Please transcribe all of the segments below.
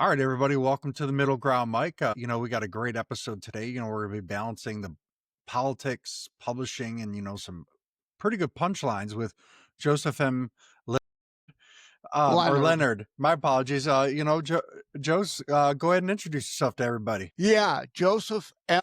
All right, everybody, welcome to the Middle Ground, Mike. We got a great episode today. We're going to be balancing the politics, publishing, and some pretty good punchlines with Joseph M. or Leonard. Leonard. My apologies. Joe's, go ahead and introduce yourself to everybody. Yeah, Joseph M.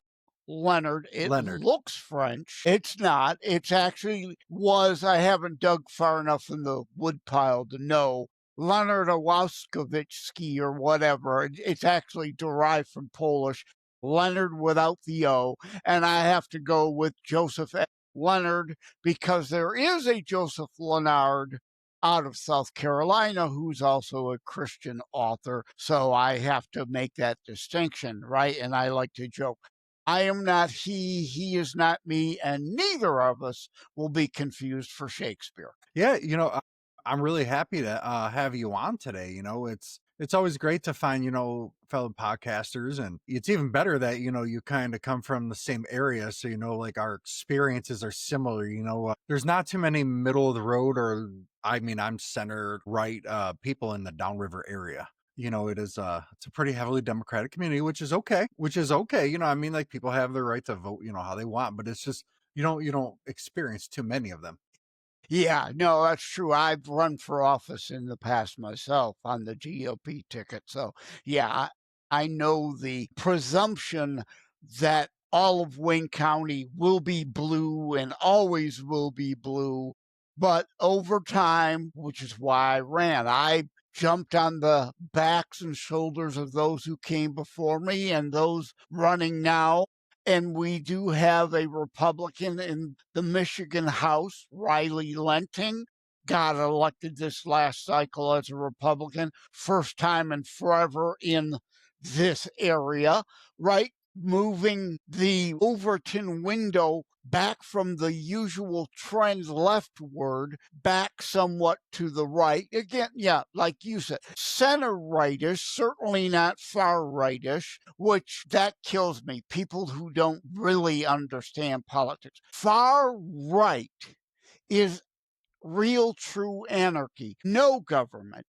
Leonard. It Leonard. looks French. It's not. It's actually was. I haven't dug far enough in the woodpile to know. Leonard Łaskowicki or whatever. It's actually derived from Polish. Leonard without the O. And I have to go with Joseph M. Leonard because there is a Joseph Leonard out of South Carolina who's also a Christian author. So I have to make that distinction, right? And I like to joke. I am not he is not me, and neither of us will be confused for Shakespeare. Yeah, I'm really happy to have you on today. It's always great to find fellow podcasters, and it's even better that you kind of come from the same area, so like our experiences are similar. There's not too many middle of the road, or I mean, I'm center right people in the downriver area. It's a pretty heavily Democratic community, which is okay. I mean, like, people have their right to vote, how they want, but it's just you don't experience too many of them. Yeah, no, that's true. I've run for office in the past myself on the GOP ticket. So, yeah, I know the presumption that all of Wayne County will be blue and always will be blue. But over time, which is why I ran, I jumped on the backs and shoulders of those who came before me and those running now. And we do have a Republican in the Michigan House, Riley Lenting, got elected this last cycle as a Republican, first time in forever in this area, right? Moving the Overton window back from the usual trend leftward, back somewhat to the right. Again, yeah, like you said, center rightish, certainly not far rightish, which that kills me. People who don't really understand politics. Far right is real true anarchy. No government,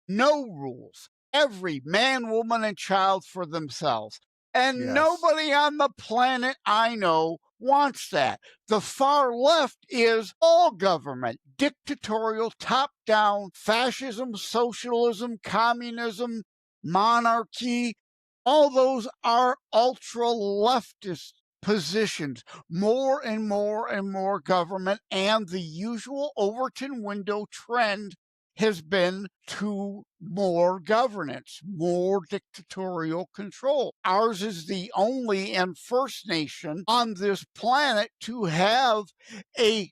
no rules. Every man, woman, and child for themselves. And Yes. nobody on the planet I know wants that. The far left is all government, dictatorial, top down, fascism, socialism, communism, monarchy. All those are ultra leftist positions, more and more and more government, and the usual Overton window trend has been to more governance, more dictatorial control. Ours is the only and first nation on this planet to have a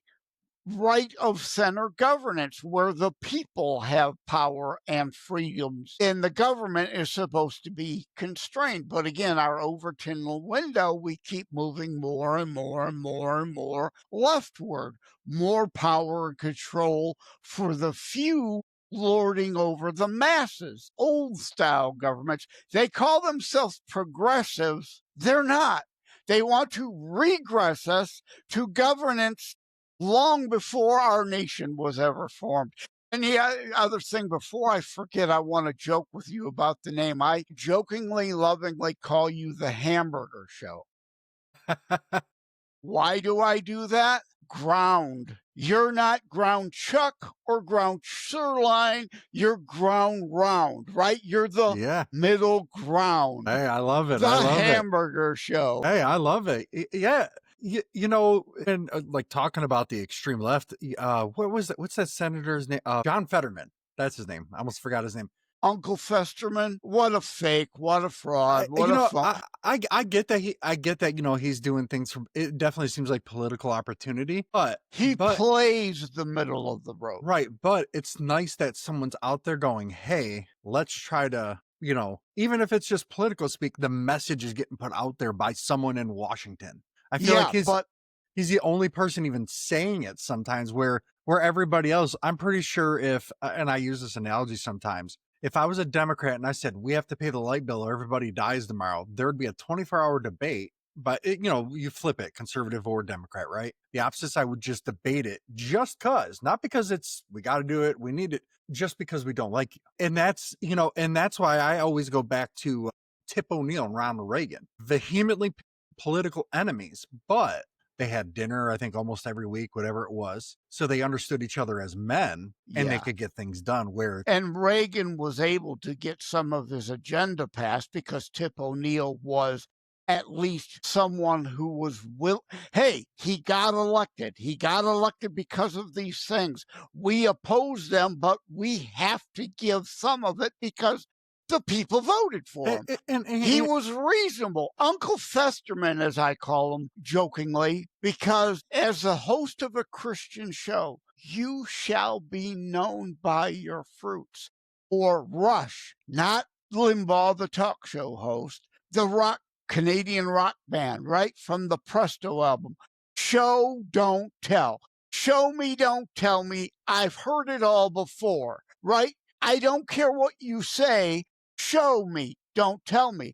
right of center governance where the people have power and freedoms and the government is supposed to be constrained. But again, our Overton window, we keep moving more and more and more and more leftward, more power and control for the few lording over the masses. Old style governments, they call themselves progressives. They're not. They want to regress us to governance long before our nation was ever formed. And the other thing, before I forget, I want to joke with you about the name. I jokingly, lovingly call you the Hamburger Show. Why do I do that? Ground. You're not ground chuck or ground sirloin. You're ground round, right? You're the Yeah. middle ground. Hey, I love it. The I love it. Hamburger Show. Hey, I love it. Yeah. And like, talking about the extreme left, what was that? What's that senator's name? John Fetterman. That's his name. I almost forgot his name. Uncle Festerman, what a fake, what a fraud, what a phone. I get that I get that, he's doing things from, it definitely seems like political opportunity, but, He but, plays the middle of the road. right. But it's nice that someone's out there going, hey, let's try to, even if it's just political speak, the message is getting put out there by someone in Washington. I feel like Yeah, but he's the only person even saying it sometimes, where everybody else, I'm pretty sure, if and I use this analogy sometimes, if I was a Democrat and I said we have to pay the light bill or everybody dies tomorrow, there would be a 24-hour debate but you flip it, conservative or Democrat, right? The opposite side would just debate it just cause, not because it's we got to do it, we need it, just because we don't like you. And that's why I always go back to Tip O'Neill and Ronald Reagan, vehemently political enemies, but they had dinner, I think, almost every week, whatever it was. So they understood each other as men and they Yeah. could get things done where, And Reagan was able to get some of his agenda passed because Tip O'Neill was at least someone who was hey, he got elected. He got elected because of these things. We oppose them, but we have to give some of it because the people voted for him. He and was reasonable. Uncle Festerman, as I call him jokingly, because as the host of a Christian show, you shall be known by your fruits. Or Rush, not Limbaugh, the talk show host, the Canadian rock band, right? From the Presto album. Show, don't tell. Show me, don't tell me. I've heard it all before, right? I don't care what you say. Show me, don't tell me.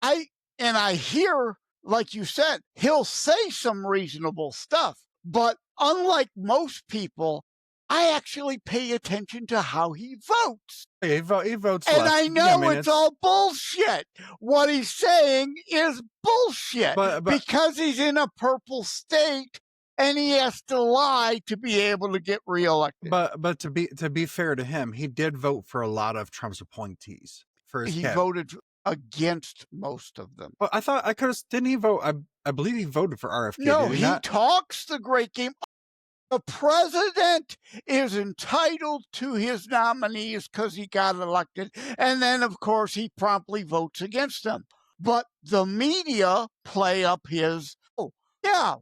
I hear, like you said, he'll say some reasonable stuff, but unlike most people, I actually pay attention to how he votes. he votes And left. I Yeah, I know mean it's all bullshit. What he's saying is bullshit but because he's in a purple state and he has to lie to be able to get reelected. but to be fair to him, he did vote for a lot of Trump's appointees for his He cabinet. voted against most of them. Well, I thought I could have didn't he vote? I believe he voted for RFK, No, did he he not? talks the great game. The president is entitled to his nominees because he got elected. And then, of course, he promptly votes against them. But the media play up his, oh, yeah,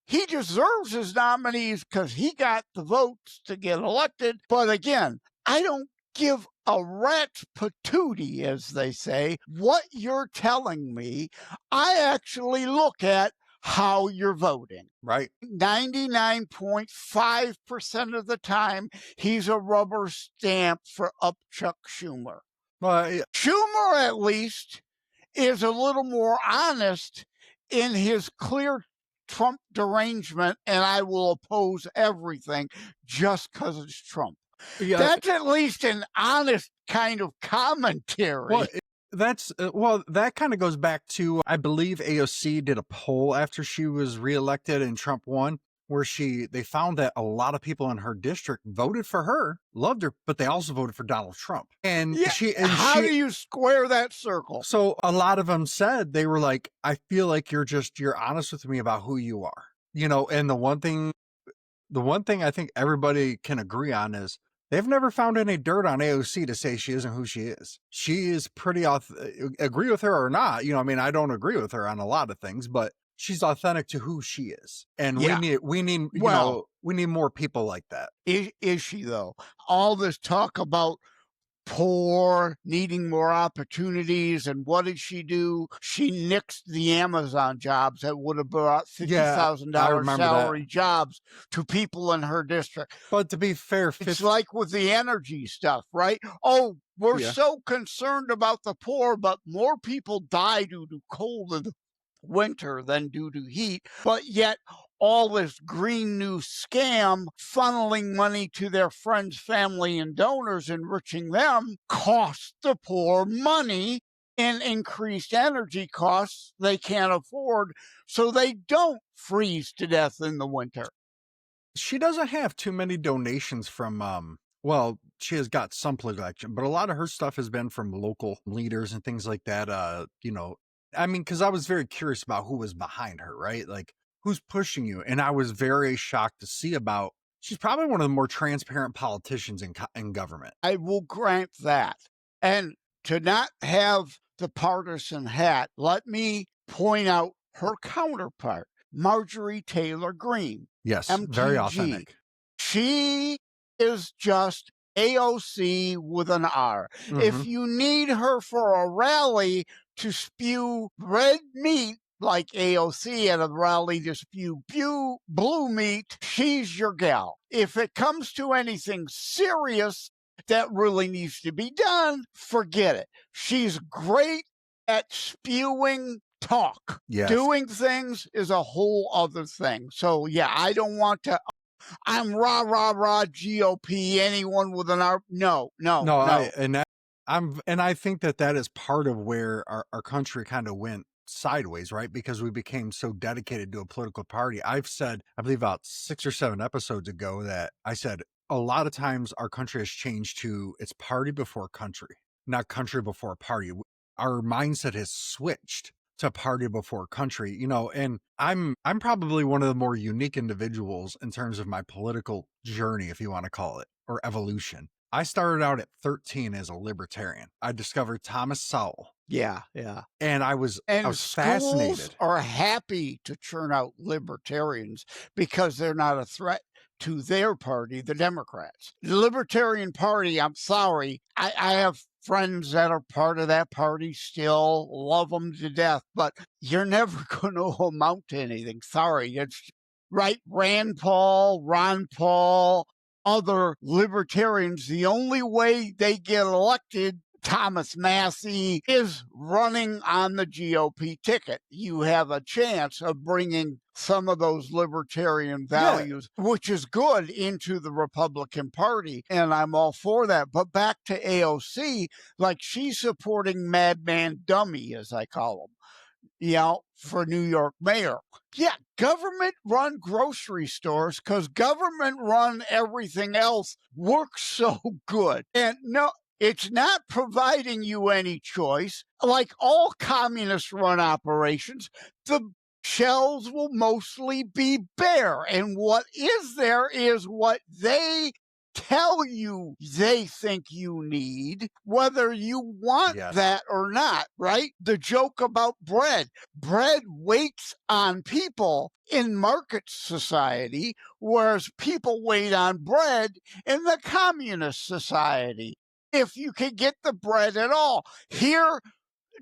he deserves his nominees because he got the votes to get elected. But again, I don't give a rat's patootie, as they say, what you're telling me. I actually look at how you're voting. Right. 99.5% of the time, he's a rubber stamp for up Chuck Schumer. Well, Schumer, at least, is a little more honest in his clear Trump derangement, and I will oppose everything just because it's Trump. yeah. That's at least an honest kind of commentary. Well, that kind of goes back to, I believe AOC did a poll after she was reelected and Trump won, where they found that a lot of people in her district voted for her, loved her, but they also voted for Donald Trump. And Yeah, how do you square that circle? so a lot of them said, they were like, I feel like you're honest with me about who you are, and the one thing I think everybody can agree on is they've never found any dirt on AOC to say she isn't who she is. She is pretty agree with her or not. I mean, I don't agree with her on a lot of things, but she's authentic to who she is. And Yeah. we need, Well, we need more people like that. is she though? All this talk about poor, needing more opportunities, and what did she do? She nixed the Amazon jobs that would have brought Yeah, I $50,000 remember that. salary jobs to people in her district. But to be fair, It's like with the energy stuff, right? Oh, we're Yeah. so concerned about the poor, but more people die due to cold in the winter than due to heat. But yet, all this green new scam funneling money to their friends, family, and donors, enriching them, costs the poor money in increased energy costs they can't afford, so they don't freeze to death in the winter. She doesn't have too many donations from well, she has got some political action, but a lot of her stuff has been from local leaders and things like that. I mean, because I was very curious about who was behind her, right? Like, who's pushing you? And I was very shocked to see about she's probably one of the more transparent politicians in government. I will grant that. And to not have the partisan hat, let me point out her counterpart, Marjorie Taylor Greene, Yes, very MTG. authentic. She is just AOC with an R. If Mhm. you need her for a rally to spew red meat, like AOC at a rally to spew blue meat, she's your gal. If it comes to anything serious that really needs to be done, forget it. She's great at spewing talk. Yes. Doing things is a whole other thing. So yeah, I don't want to. I'm rah rah rah GOP. Anyone with an R? No, no, No, no. I think that that is part of where our country kind of went sideways, right? Because we became so dedicated to a political party. I've said, I believe about 6 or 7 episodes ago that I said a lot of times our country has changed to it's party before country, not country before party. Our mindset has switched to party before country, and I'm probably one of the more unique individuals in terms of my political journey, if you want to call it, or evolution. I started out at 13 as a libertarian. I discovered Thomas Sowell, Yeah, yeah. and I And was schools fascinated. are happy to churn out libertarians because they're not a threat to their party, the Democrats. The Libertarian Party, I'm sorry, I have friends that are part of that party still, love them to death, but you're never going to amount to anything. Sorry. It's right. Rand Paul, Ron Paul, other libertarians, the only way they get elected, Thomas Massey, is running on the GOP ticket. You have a chance of bringing some of those libertarian Yeah, values, which is good, into the Republican Party. And I'm all for that. But back to AOC, like she's supporting Madman Dummy, as I call him, for New York mayor. Yeah, government run grocery stores because government run everything else works so good. And no, it's not providing you any choice. Like all communist run operations, the shelves will mostly be bare. And what is there is what they tell you they think you need, whether you want yes. that or not, right? The joke about bread waits on people in market society, whereas people wait on bread in the communist society. If you can get the bread at all. Here,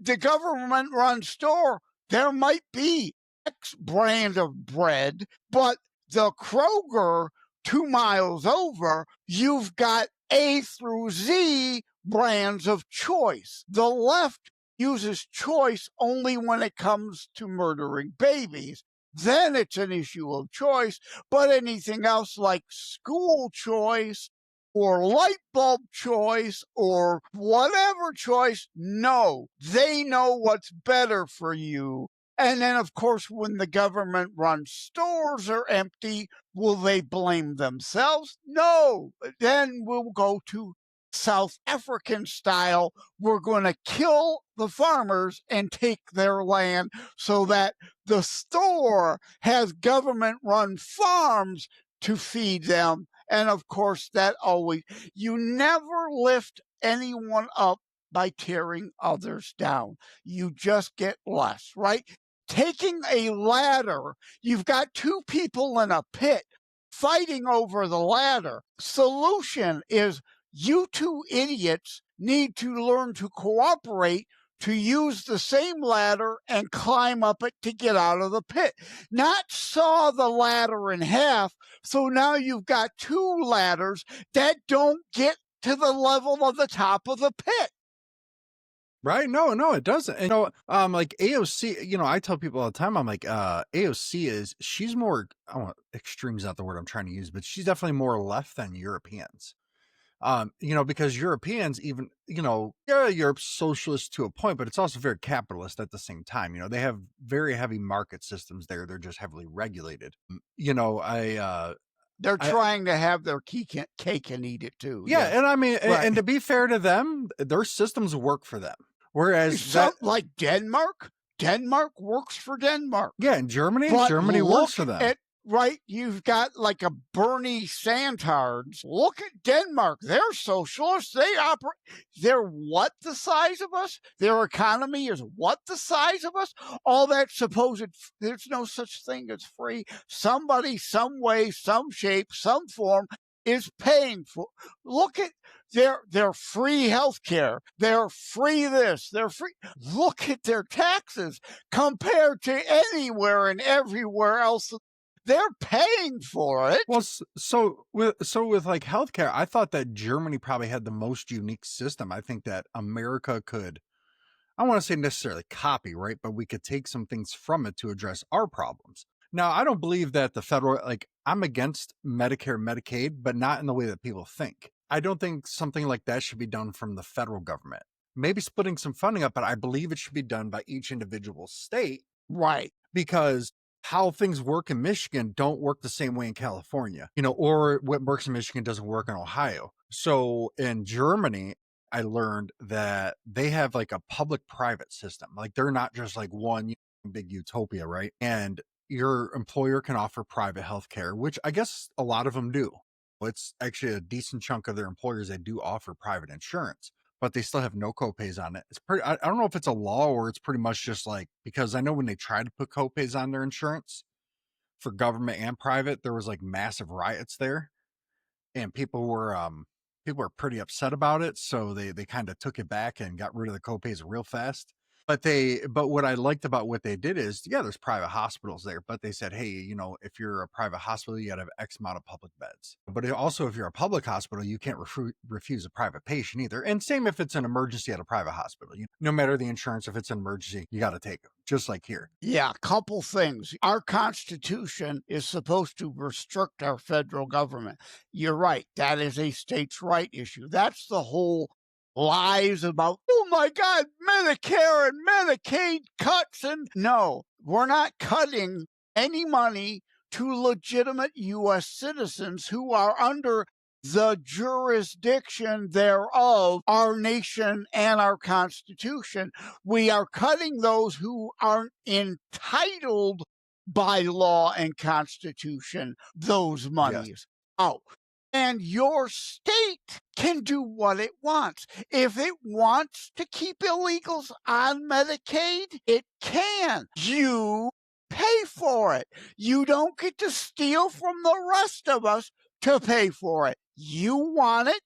the government run store, there might be X brand of bread, but the Kroger 2 miles over, you've got A through Z brands of choice. The left uses choice only when it comes to murdering babies. Then it's an issue of choice, but anything else like school choice or light bulb choice or whatever choice, no, they know what's better for you. And then, of course, when the government run stores are empty, will they blame themselves? No. Then we'll go to South African style. We're going to kill the farmers and take their land so that the store has government run farms to feed them. And of course, that always, you never lift anyone up by tearing others down. You just get less, right? Taking a ladder, you've got two people in a pit fighting over the ladder. Solution is you two idiots need to learn to cooperate to use the same ladder and climb up it to get out of the pit, not saw the ladder in half. So now you've got two ladders that don't get to the level of the top of the pit. Right? No, no, it doesn't. And, like AOC, I tell people all the time, I'm like, AOC she's more, I don't extreme is not the word I'm trying to use, but she's definitely more left than Europeans. Because Europeans even, yeah, Europe's socialist to a point, but it's also very capitalist at the same time. They have very heavy market systems there. They're just heavily regulated. They're I, trying to have their cake and eat it too. yeah. Yes. And I mean, Right. and to be fair to them, their systems work for them. Whereas Some that, like Denmark works for Denmark. yeah, in But Germany works look for them. at, right, you've got like a Bernie Sanders. Look at Denmark. They're socialists. They operate. They're what the size of us? Their economy is what the size of us? All that supposed, there's no such thing as free. Somebody, some way, some shape, some form is paying for. Look at their free healthcare. They're free this. They're free. Look at their taxes compared to anywhere and everywhere else. They're paying for it. Well, so with like healthcare, I thought that Germany probably had the most unique system. I think that America could I don't want to say necessarily copy, right? But we could take some things from it to address our problems. Now, I don't believe that the federal, like, I'm against Medicare, Medicaid, but not in the way that people think. I don't think something like that should be done from the federal government. Maybe splitting some funding up, but I believe it should be done by each individual state Right. because how things work in Michigan don't work the same way in California, or what works in Michigan doesn't work in Ohio. So in Germany, I learned that they have like a public private system. Like they're not just like one big utopia, right? And your employer can offer private health care, which I guess a lot of them do. It's actually a decent chunk of their employers that do offer private insurance, but they still have no copays on it. It's pretty, I don't know if it's a law or it's pretty much just like, because I know when they tried to put copays on their insurance for government and private, there was like massive riots there and people were pretty upset about it, so they kind of took it back and got rid of the copays real fast. But what I liked about what they did is, yeah, there's private hospitals there, but they said, hey, if you're a private hospital, you got to have X amount of public beds. But also, if you're a public hospital, you can't refuse a private patient either. And same if it's an emergency at a private hospital. No matter the insurance, if it's an emergency, you got to take them, just like here. Yeah, couple things. Our Constitution is supposed to restrict our federal government. You're right. That is a states' right issue. That's the whole lies about, oh my God, Medicare and Medicaid cuts. And no, we're not cutting any money to legitimate U.S. citizens who are under the jurisdiction thereof, our nation and our Constitution. We are cutting those who aren't entitled by law and Constitution those Yes. monies out. And your state can do what it wants. If it wants to keep illegals on Medicaid, it can. You pay for it. You don't get to steal from the rest of us to pay for it. You want it,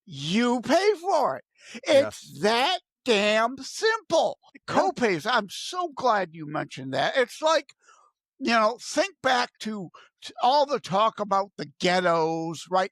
you pay for it. Yes. It's that damn simple. Yeah. Copays, I'm so glad you mentioned that. It's like, think back to all the talk about the ghettos, right?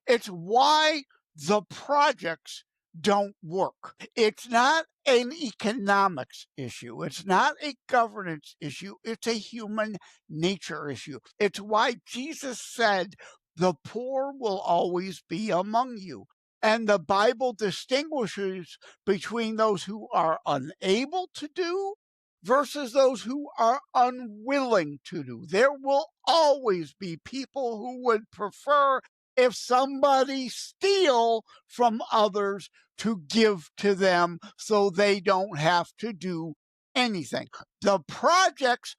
It's why the projects don't work. It's not an economics issue. It's not a governance issue. It's a human nature issue. It's why Jesus said, the poor will always be among you. And the Bible distinguishes between those who are unable to do versus those who are unwilling to do. There will always be people who would prefer if somebody steal from others to give to them so they don't have to do anything. The projects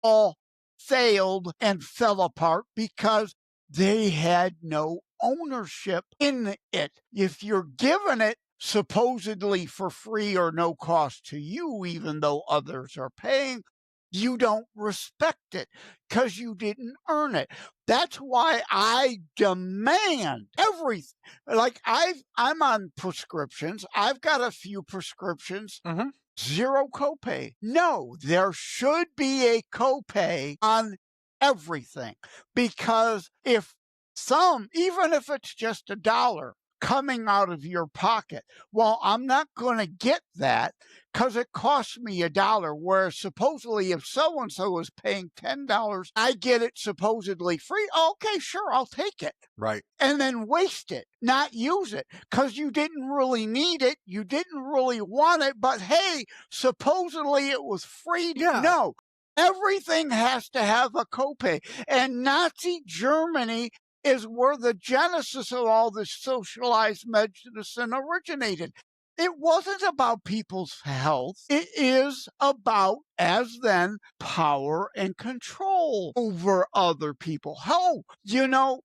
all failed and fell apart because they had no ownership in it. If you're given it supposedly for free or no cost to you, even though others are paying, you don't respect it because you didn't earn it. That's why I demand everything. Like I'm on prescriptions. I've got a few prescriptions. Hmm. Zero copay. No, there should be a copay on everything because even if it's just $1 coming out of your pocket, well, I'm not going to get that because it costs me $1. Whereas supposedly, if so and so is paying $10, I get it supposedly free. Okay, sure, I'll take it Right. and then waste it, not use it because you didn't really need it. You didn't really want it, but hey, supposedly it was free. Yeah. No, everything has to have a copay. And Nazi Germany is where the genesis of all this socialized medicine originated. It wasn't about people's health. It is about, as then, power and control over other people. Oh,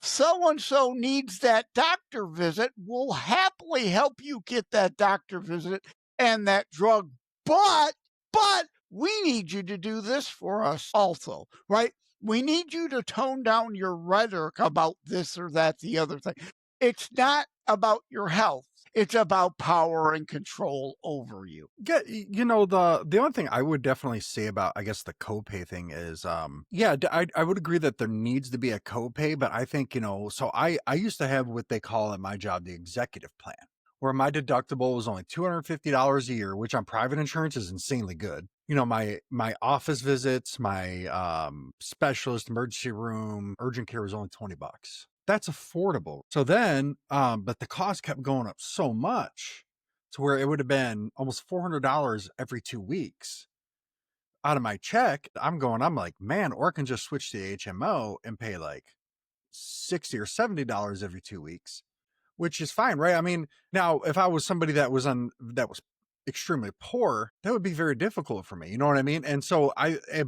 so and so needs that doctor visit. We'll happily help you get that doctor visit and that drug. But we need you to do this for us also, right? We need you to tone down your rhetoric about this or that, the other thing. It's not about your health. It's about power and control over you. Yeah, the only thing I would definitely say about, I guess, the copay thing is, yeah, I would agree that there needs to be a copay, but I think, so I used to have what they call at my job the executive plan, where my deductible was only $250 a year, which on private insurance is insanely good. You know, my office visits, my specialist, emergency room, urgent care was only 20 bucks. That's affordable. So then, but the cost kept going up so much to where it would have been almost $400 every 2 weeks out of my check. I'm like, man, or I can just switch to the HMO and pay like 60 or $70 every 2 weeks, which is fine, right? I mean, now if I was somebody that was extremely poor, that would be very difficult for me. You know what I mean? And so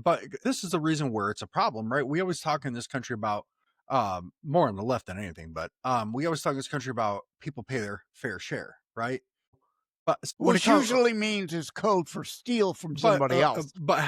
but this is the reason where it's a problem, right? We always talk in this country about more on the left than anything, but we always talk in this country about people pay their fair share, right? But when it which comes usually means is code for steal from somebody else. but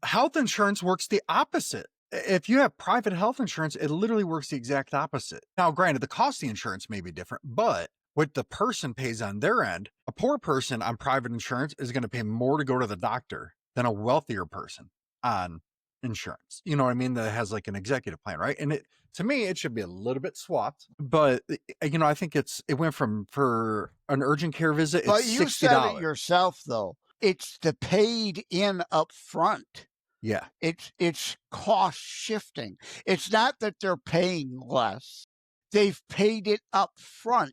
health insurance works the opposite. If you have private health insurance, it literally works the exact opposite. Now, granted, the cost of the insurance may be different, but what the person pays on their end, a poor person on private insurance is going to pay more to go to the doctor than a wealthier person on insurance. You know what I mean? That has like an executive plan, right? And it to me, it should be a little bit swapped, but you know, I think it went from for an urgent care visit, it's But you sixty said it dollars. yourself, though. It's the paid in up front. Yeah, It's cost shifting. It's not that they're paying less. They've paid it up front.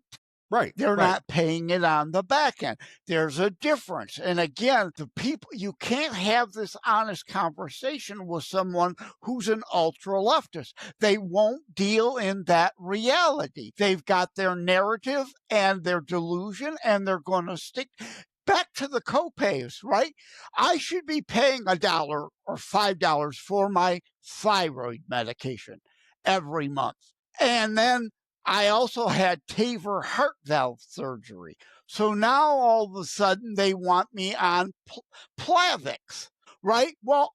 right, They're right. not paying it on the back end. There's a difference. And again, the people, you can't have this honest conversation with someone who's an ultra leftist. They won't deal in that reality. They've got their narrative and their delusion, and they're going to stick back to the copays, right? I should be paying $1 or $5 for my thyroid medication every month. And then I also had TAVR heart valve surgery. So now all of a sudden they want me on Plavix, right? Well,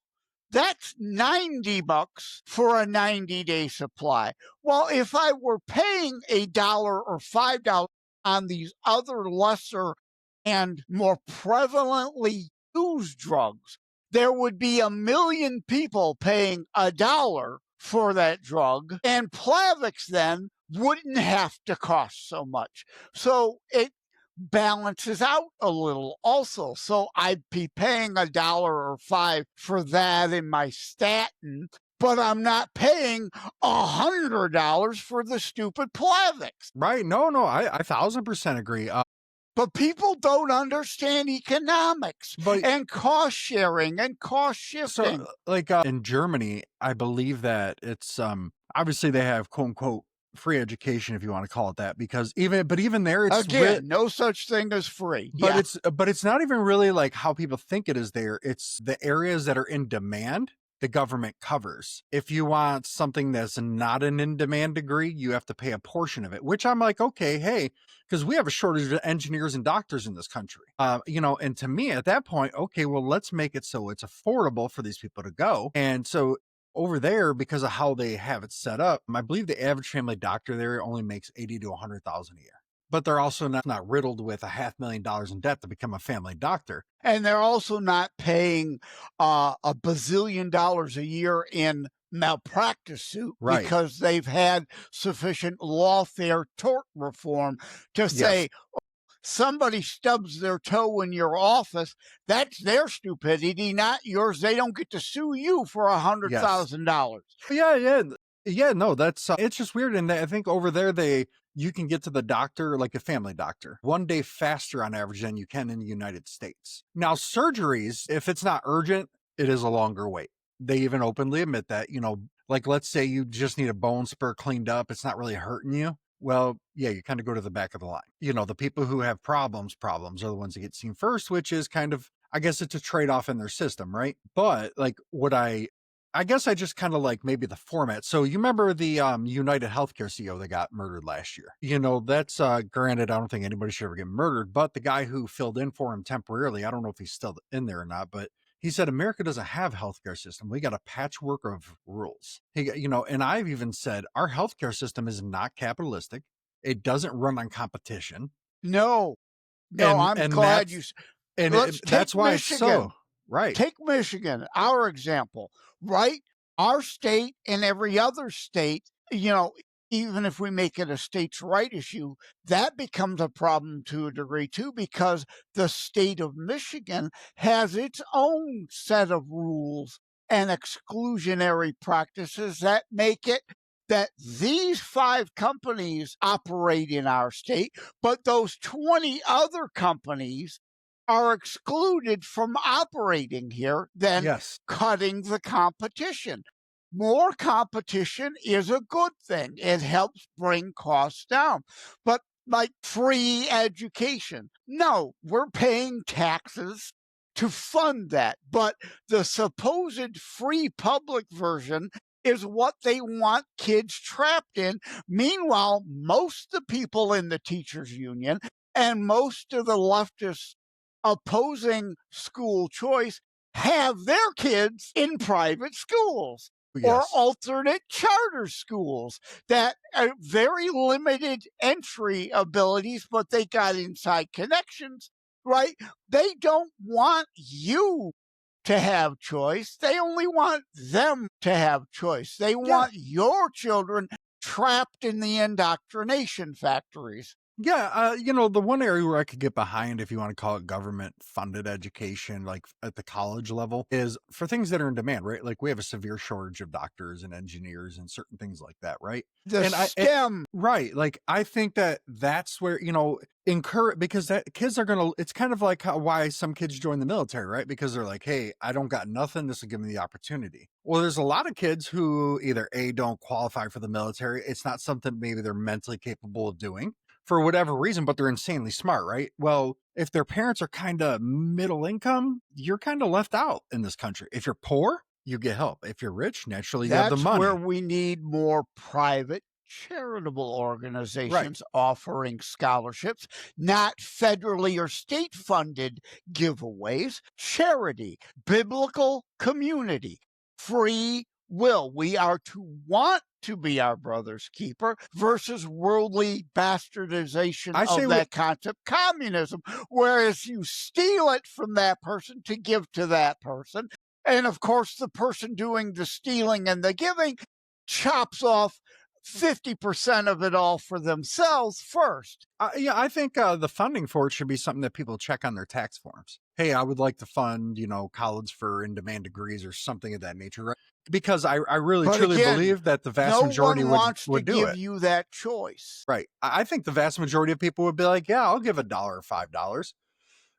that's 90 bucks for a 90-day supply. Well, if I were paying $1 or $5 on these other lesser and more prevalently used drugs, there would be 1 million people paying $1 for that drug, and Plavix then wouldn't have to cost so much. So it balances out a little also. So I'd be paying $1 or 5 for that in my statin, but I'm not paying $100 for the stupid Plavix. Right. No, no, I 1000% agree. But people don't understand economics But and cost sharing and cost so shifting. like in Germany, I believe that it's obviously they have quote unquote free education, if you want to call it that, because even there Again, no such thing as free. Yeah. but it's not even really like how people think it is there. It's the areas that are in demand, the government covers. If you want something that's not an in-demand degree, you have to pay a portion of it, which I'm like, okay, hey, because we have a shortage of engineers and doctors in this country. You know, and to me at that point, okay, well, let's make it so it's affordable for these people to go. And so over there, because of how they have it set up, I believe the average family doctor there only makes 80 to 100,000 a year. But they're also not riddled with $500,000 in debt to become a family doctor. And they're also not paying a bazillion dollars a year in malpractice suit Right. because they've had sufficient lawfare tort reform to Yes. say somebody stubs their toe in your office, that's their stupidity, not yours. They don't get to sue you for a hundred Yes. thousand dollars. Yeah, yeah. Yeah, no, that's it's just weird. And I think over there you can get to the doctor like a family doctor 1 day faster on average than you can in the United States. Now, surgeries, if it's not urgent, it is a longer wait. They even openly admit that, you know, like let's say you just need a bone spur cleaned up, it's not really hurting you. Well, yeah, you kind of go to the back of the line. You know, the people who have problems are the ones that get seen first, which is kind of, I guess it's a trade off in their system, right? But like what I guess I just kind of like maybe the format. So you remember the United Healthcare CEO that got murdered last year? You know, that's granted, I don't think anybody should ever get murdered, but the guy who filled in for him temporarily, I don't know if he's still in there or not, but he said America doesn't have a healthcare system. We got a patchwork of rules. You know, and I've even said our healthcare system is not capitalistic. It doesn't run on competition. No, no, I'm And glad that's you. Let's take that's why it's so Michigan. right. Take Michigan, our example, right? Our state and every other state, you know, even if we make it a states' right issue, that becomes a problem to a degree too, because the state of Michigan has its own set of rules and exclusionary practices that make it that these 5 companies operate in our state, but those 20 other companies are excluded from operating here, then Yes. cutting the competition. More competition is a good thing. It helps bring costs down. But like free education, no, we're paying taxes to fund that. But the supposed free public version is what they want kids trapped in. Meanwhile, most of the people in the teachers union and most of the leftists opposing school choice have their kids in private schools or Yes. alternate charter schools that are very limited entry abilities, but they got inside connections, right? They don't want you to have choice. They only want them to have choice. They Yeah. want your children trapped in the indoctrination factories. Yeah, the one area where I could get behind, if you want to call it government funded education, like at the college level, is for things that are in demand, right? Like we have a severe shortage of doctors and engineers and certain things like that, right? The And STEM. right, like I think that that's where, encourage, because that kids are gonna. It's kind of like why some kids join the military, right? Because they're like, hey, I don't got nothing. This will give me the opportunity. Well, there's a lot of kids who either a don't qualify for the military. It's not something maybe they're mentally capable of doing for whatever reason, but they're insanely smart, right? Well, if their parents are kind of middle income, you're kind of left out in this country. If you're poor, you get help. If you're rich, naturally you have the That's where money. we need more private charitable Right. organizations offering scholarships, not federally or state funded giveaways. Charity, biblical community, free will. We are to want to be our brother's keeper versus worldly bastardization I of say that concept, communism, whereas you steal it from that person to give to that person. And of course, the person doing the stealing and the giving chops off 50% of it all for themselves first. yeah, I think the funding for it should be something that people check on their tax forms. Hey, I would like to fund, college for in-demand degrees or something of that nature, right? Because I really But truly again, believe that the vast no majority one would wants to would do give it. you that choice. Right. I think the vast majority of people would be like, yeah, I'll give $1 or $5.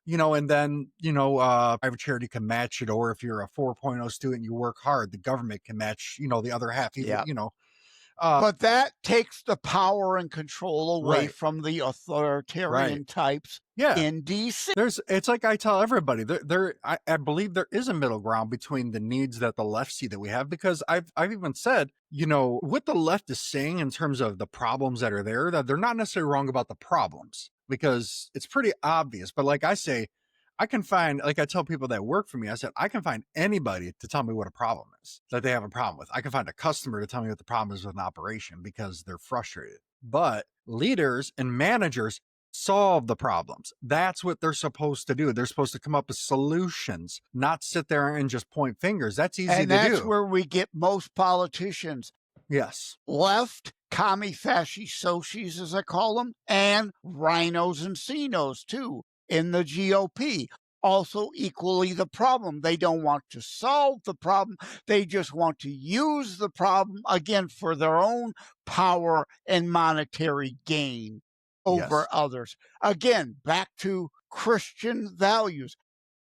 And then, private charity can match it. Or if you're a 4.0 student, you work hard, the government can match, the other half, either, Yeah. uh, But that takes the power and control away right, from the right. authoritarian types Yeah. in DC. It's like I tell everybody, I believe there is a middle ground between the needs that the left see that we have, because I've even said, what the left is saying in terms of the problems that are there, that they're not necessarily wrong about the problems, because it's pretty obvious. But like I say, I can find, like I tell people that work for me, I said, I can find anybody to tell me what a problem is that they have a problem with. I can find a customer to tell me what the problem is with an operation because they're frustrated. But leaders and managers solve the problems. That's what they're supposed to do. They're supposed to come up with solutions, not sit there and just point fingers. That's easy And to that's do. where we get most politicians Yes. left, commie fasci sociis, as I call them, and rhinos and CINOs too in the GOP. Also, equally the problem. They don't want to solve the problem. They just want to use the problem again for their own power and monetary gain over Yes. others. Again, back to Christian values.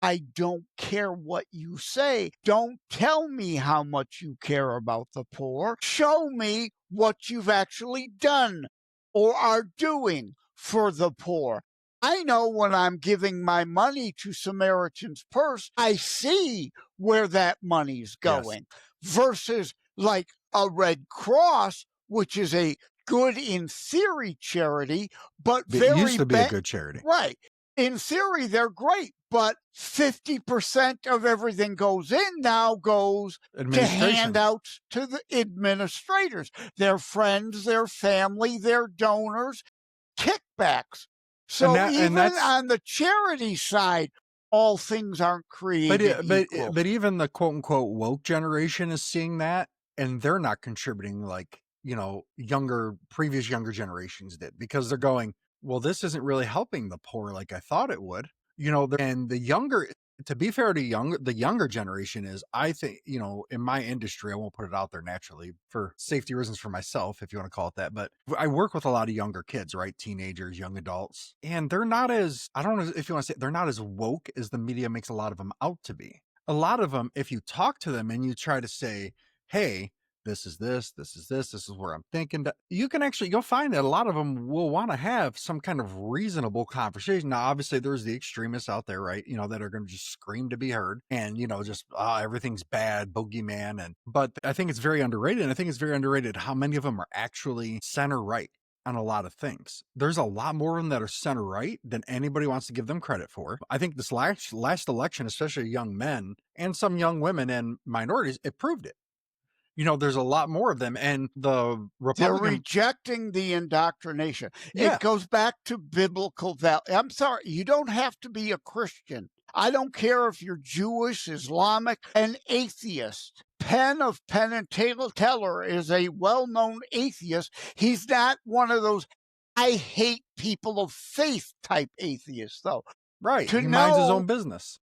I don't care what you say. Don't tell me how much you care about the poor. Show me what you've actually done or are doing for the poor. I know when I'm giving my money to Samaritan's Purse, I see where that money's Yes. going versus like a Red Cross, which is a good in theory charity, but It used very to be a bad. good charity. Right. In theory, they're great, but 50% of everything goes in now goes to Administration. handouts to the administrators, their friends, their family, their donors, kickbacks. And So that and even that's on the charity side, all things aren't created equal. but even the quote unquote woke generation is seeing that, and they're not contributing like previous younger generations did, because they're going, well, this isn't really helping the poor like I thought it would. And to be fair to the younger generation is, I think, in my industry, I won't put it out there naturally for safety reasons for myself, if you want to call it that, but I work with a lot of younger kids, right? Teenagers, young adults, and they're not as, I don't know if you want to say, they're not as woke as the media makes a lot of them out to be. A lot of them, if you talk to them and you try to say, hey, this is where I'm thinking. You'll find that a lot of them will want to have some kind of reasonable conversation. Now, obviously, there's the extremists out there, right? That are going to just scream to be heard, and just everything's bad, bogeyman. But I think it's very underrated. And I think it's very underrated how many of them are actually center right on a lot of things. There's a lot more of them that are center right than anybody wants to give them credit for. I think this last election, especially young men and some young women and minorities, it proved it. There's a lot more of them, and the They're Republican. rejecting the indoctrination. It Yeah, goes back to biblical value. I'm sorry, you don't have to be a Christian. I don't care if you're Jewish, Islamic, an atheist. Penn and Teller is a well known atheist. He's not one of those I hate people of faith type atheists, though. right. To He minds his know own business.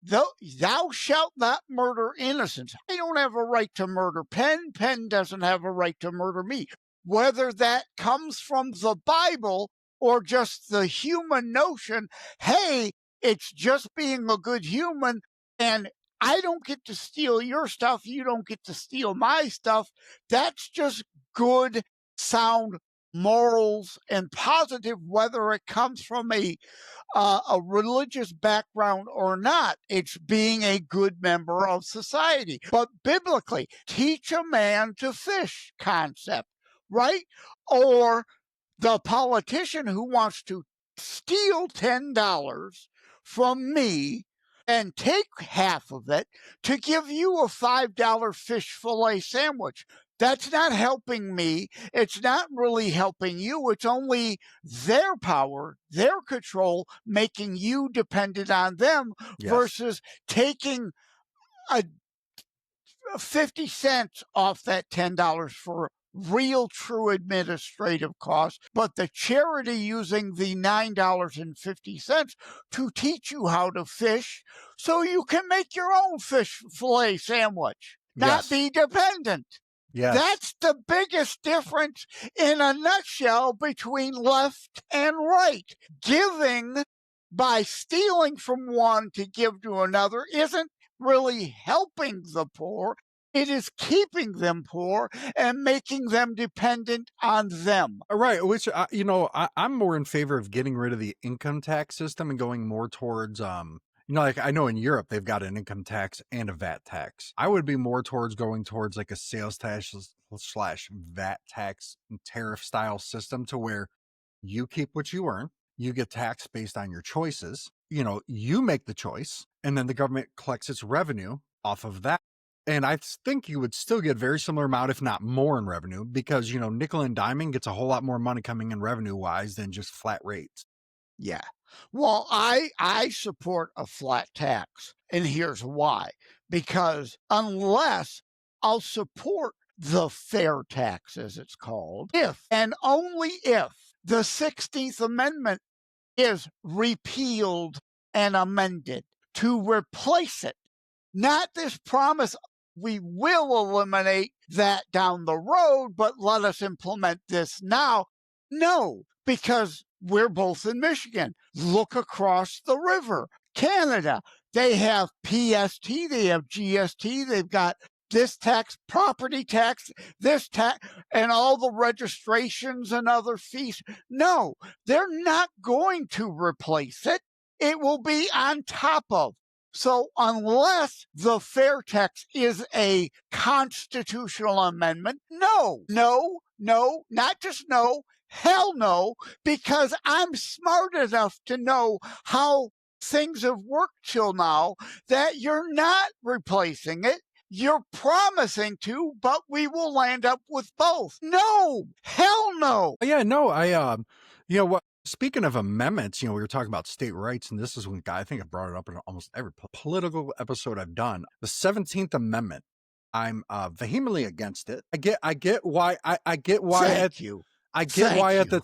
Thou shalt not murder innocents. I don't have a right to murder Penn. Penn doesn't have a right to murder me. Whether that comes from the Bible or just the human notion, hey, it's just being a good human, and I don't get to steal your stuff. You don't get to steal my stuff. That's just good, sound morals and positive, whether it comes from a religious background or not. It's being a good member of society. But biblically, teach a man to fish concept, right? Or the politician who wants to steal $10 from me and take half of it to give you a $5 fish fillet sandwich. That's not helping me. It's not really helping you. It's only their power, their control, making you dependent on them Yes. versus taking a 50 cents off that $10 for real true administrative costs, but the charity using the $9.50 to teach you how to fish so you can make your own fish fillet sandwich, not Yes. be dependent. Yes. That's the biggest difference in a nutshell between left and right. Giving by stealing from one to give to another isn't really helping the poor. It is keeping them poor and making them dependent on them. Right. Which, I'm more in favor of getting rid of the income tax system and going more towards, like I know in Europe, they've got an income tax and a VAT tax. I would be more towards going towards like a sales tax slash VAT tax and tariff style system, to where you keep what you earn, you get taxed based on your choices. You make the choice, and then the government collects its revenue off of that. And I think you would still get very similar amount, if not more, in revenue, because nickel and diming gets a whole lot more money coming in revenue wise than just flat rates. Yeah. Well, I support a flat tax, and here's why. Because unless I'll support the fair tax, as it's called, if and only if the 16th Amendment is repealed and amended to replace it. Not this promise, we will eliminate that down the road, but let us implement this now. No, because we're both in Michigan. Look across the river. Canada, they have PST, they have GST, they've got this tax, property tax, this tax, and all the registrations and other fees. No, they're not going to replace it. It will be on top of. So, unless the fair tax is a constitutional amendment, no, not just no, hell no, because I'm smart enough to know how things have worked till now that you're not replacing it. You're promising to, but we will land up with both. No, hell no. Yeah, no, what, speaking of amendments, we were talking about state rights, and this is when I think I brought it up in almost every political episode I've done. The 17th Amendment. I'm vehemently against it. I get why I get why Thank you. I get why Thank you.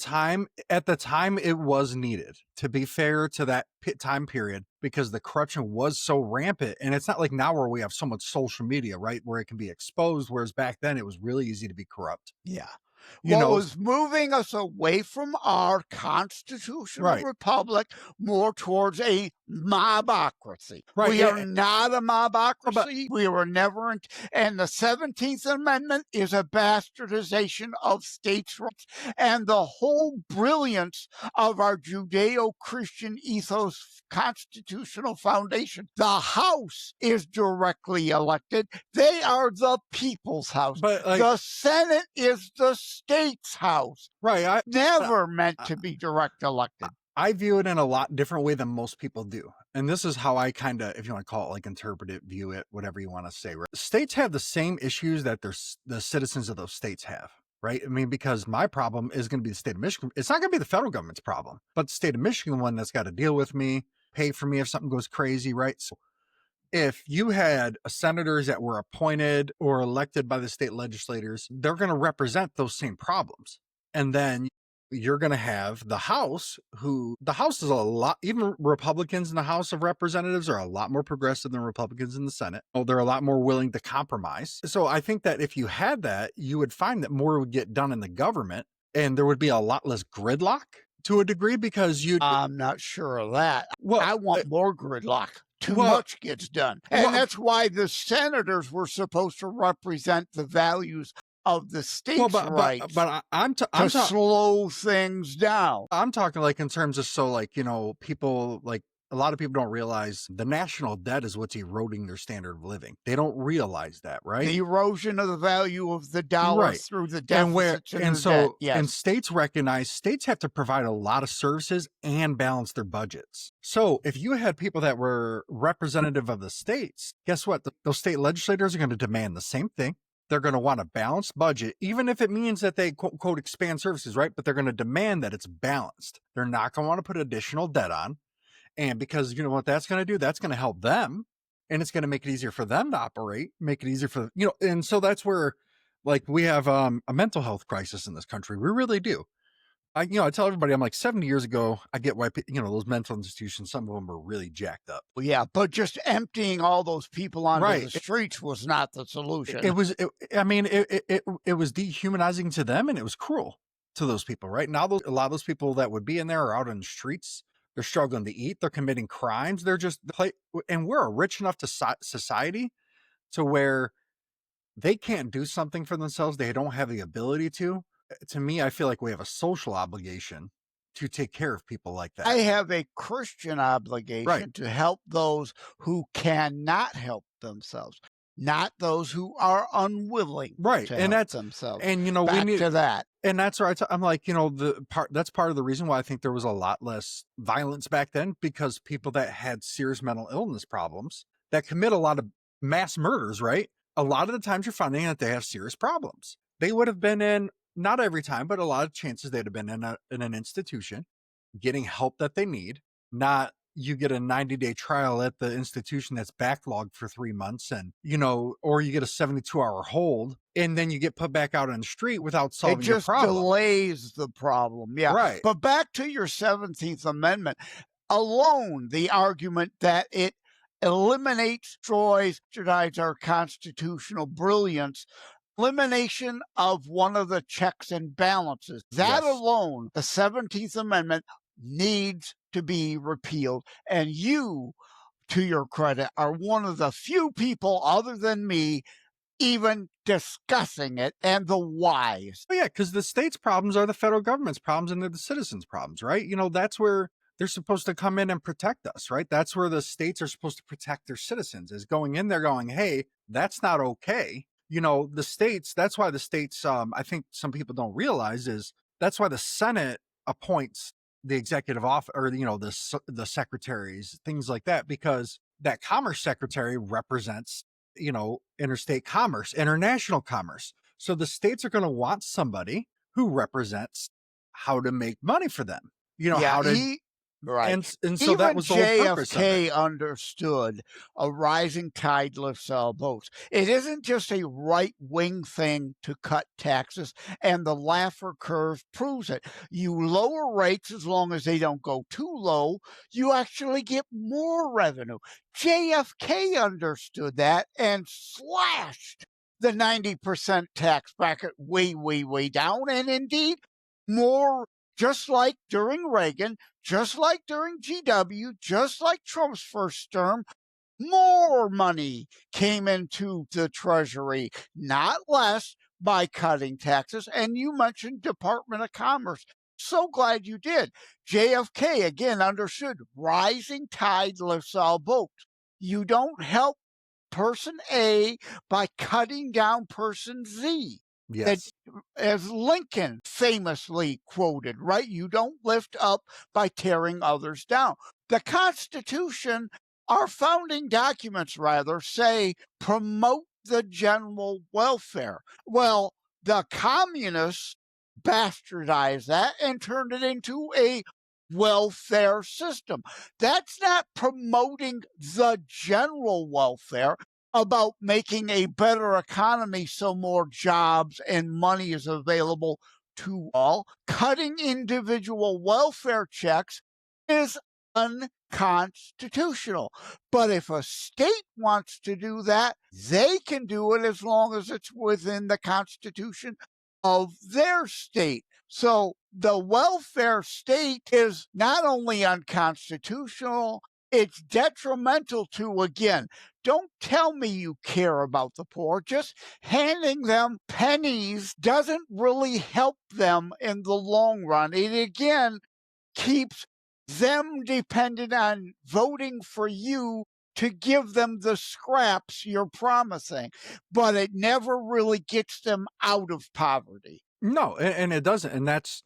at the time it was needed, to be fair to that time period, because the corruption was so rampant. And it's not like now where we have so much social media, right? Where it can be exposed. Whereas back then it was really easy to be corrupt, Yeah. you What know? was moving us away from our constitutional Right. republic more towards a mobocracy. Right. We are not a But mobocracy. We were never, and the 17th Amendment is a bastardization of states' rights and the whole brilliance of our Judeo Christian ethos constitutional foundation. The House is directly elected, they are the people's house. but like The Senate is the state's house, right. never meant I to be direct elected. I view it in a lot different way than most people do. And this is how I kind of, if you want to call it like interpret it, view it, whatever you want to say, right? States have the same issues that the citizens of those states have, right? I mean, because my problem is going to be the state of Michigan. It's not going to be the federal government's problem, but the state of Michigan, one that's got to deal with me, pay for me if something goes crazy, right? So if you had senators that were appointed or elected by the state legislators, they're going to represent those same problems. And then you're going to have the House, who the House is a lot, even Republicans in the House of Representatives are a lot more progressive than Republicans in the Senate. Oh, they're a lot more willing to compromise. So I think that if you had that, you would find that more would get done in the government and there would be a lot less gridlock to a degree because you'd, I'm not sure of that. well, I want more gridlock. Too well, much gets done. And well, that's why the senators were supposed to represent the values of the well, states' rights I'm to slow things down. I'm talking like in terms of so like, people like a lot of people don't realize the national debt is what's eroding their standard of living. They don't realize that, right? The erosion of the value of the dollar Right. through the And where deficits and and the debt. so and Yes. states recognize states have to provide a lot of services and balance their budgets. So if you had people that were representative of the states, guess what? Those state legislators are going to demand the same thing. They're going to want a balanced budget, even if it means that they quote unquote expand services, right? But they're going to demand that it's balanced. They're not going to want to put additional debt on. And because you know what that's going to do? That's going to help them. And it's going to make it easier for them to operate, make it easier for, and so that's where like we have a mental health crisis in this country. We really do. I tell everybody, I'm like 70 years ago, I get why, those mental institutions, some of them are really jacked up. Well, yeah, but just emptying all those people onto Right. the streets was not the It solution. was, I mean, it was dehumanizing to them and it was cruel to those people, right? Now, a lot of those people that would be in there are out on the streets. They're struggling to eat. They're committing crimes. They're just play, and we're a rich enough to society to where they can't do something for themselves. They don't have the ability to. To me, I feel like we have a social obligation to take care of people like I that. have a Christian Right. obligation to help those who cannot help themselves, not those who are unwilling Right. to And help that's, themselves. and, we Back need, to that. and that's where I'm like, that's part of the reason why I think there was a lot less violence back then because people that had serious mental illness problems that commit a lot of mass murders, right? A lot of the times you're finding that they have serious problems. They would have been in, not every time, but a lot of chances they'd have been in an institution getting help that they need, not you get a 90-day trial at the institution that's backlogged for 3 months and, or you get a 72-hour hold and then you get put back out on the street without It solving your just problem. delays the problem. Yeah. Right. But back to your 17th Amendment alone, the argument that it eliminates, destroys, jeopardizes our constitutional brilliance, elimination of one of the checks and balances. That Yes. alone, the 17th Amendment needs to be repealed. And you, to your credit, are one of the few people other than me even discussing it and the whys. Oh, yeah, because the state's problems are the federal government's problems and they're the citizens' problems, right? That's where they're supposed to come in and protect us, right? That's where the states are supposed to protect their citizens, is going in there going, hey, that's not okay. The states, that's why the states, I think some people don't realize is that's why the Senate appoints the executive office or, the secretaries, things like that, because that commerce secretary represents interstate commerce, international commerce. So the states are going to want somebody who represents how to make money for them. Yeah, How to Right. And so that Even was the whole purpose of it. JFK understood a rising tide lifts all boats. It isn't just a right wing thing to cut taxes, and the Laffer curve proves it. You lower rates as long as they don't go too low, you actually get more revenue. JFK understood that and slashed the 90% tax bracket way, way, way down. And indeed, more, just like during Reagan, just like during GW, just like Trump's first term, more money came into the Treasury, not less, by cutting taxes. And you mentioned Department of Commerce. So glad you did. JFK again understood rising tide lifts all boats. You don't help person A by cutting down person Z. That, Yes. as Lincoln famously quoted, right? You don't lift up by tearing others down. The Constitution, our founding documents rather, say promote the general welfare. Well, the communists bastardized that and turned it into a welfare system. That's not promoting the general welfare about making a better economy so more jobs and money is available to all. Cutting individual welfare checks is unconstitutional. But if a state wants to do that, they can do it as long as it's within the constitution of their state. So the welfare state is not only unconstitutional, it's detrimental to, again, don't tell me you care about the poor. Just handing them pennies doesn't really help them in the long run. It again keeps them dependent on voting for you to give them the scraps you're promising, but it never really gets them out of poverty. No, and it doesn't, and that's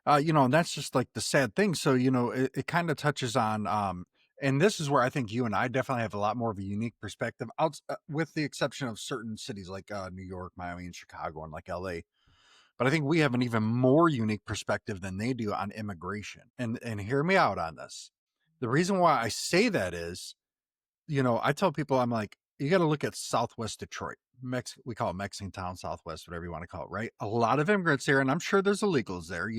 and that's just like the sad thing. So, it kind of touches on, and this is where I think you and I definitely have a lot more of a unique perspective, with the exception of certain cities like New York, Miami, and Chicago, and like LA. But I think we have an even more unique perspective than they do on immigration. And hear me out on this. The reason why I say that is, I tell people, I'm like, you got to look at Southwest Detroit. We call it Mexican town, Southwest, whatever you want to call it, right? A lot of immigrants there, and I'm sure there's illegals there,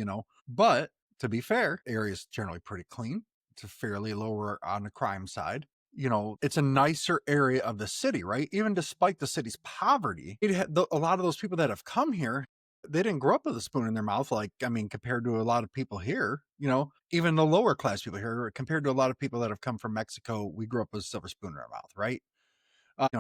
but to be fair, area is generally pretty clean. It's a fairly lower on the crime side. It's a nicer area of the city, right? Even despite the city's poverty, a lot of those people that have come here, they didn't grow up with a spoon in their mouth. Like, I mean, compared to a lot of people here, even the lower class people here, compared to a lot of people that have come from Mexico, we grew up with a silver spoon in our mouth, right?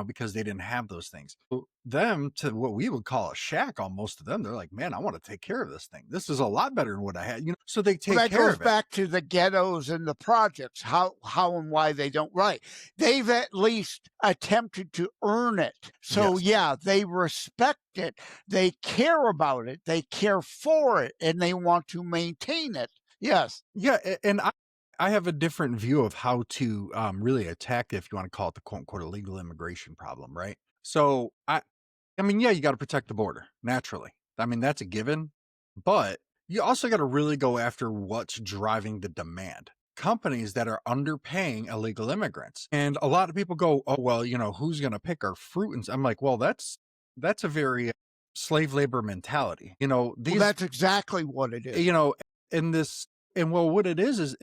Because they didn't have those things. So them to what we would call a shack, on most of them, they're like, man, I want to take care of this thing. This is a lot better than what I had, so they Well, take that care goes of it. back to the ghettos and the projects, how and why they don't write. They've at least attempted to earn it. So, Yes. yeah, they respect it, they care about it, they care for it, and they want to maintain it. Yes. Yeah. And I have a different view of how to really attack, if you want to call it the quote unquote illegal immigration problem, right? So I mean, yeah, you got to protect the border naturally. I mean, that's a given, but you also got to really go after what's driving the demand. Companies that are underpaying illegal immigrants. And a lot of people go, "Oh, well, who's going to pick our fruit?" And I'm like, "Well, that's a very slave labor mentality." Well, These, that's exactly what it is. you know, in this and well, what it is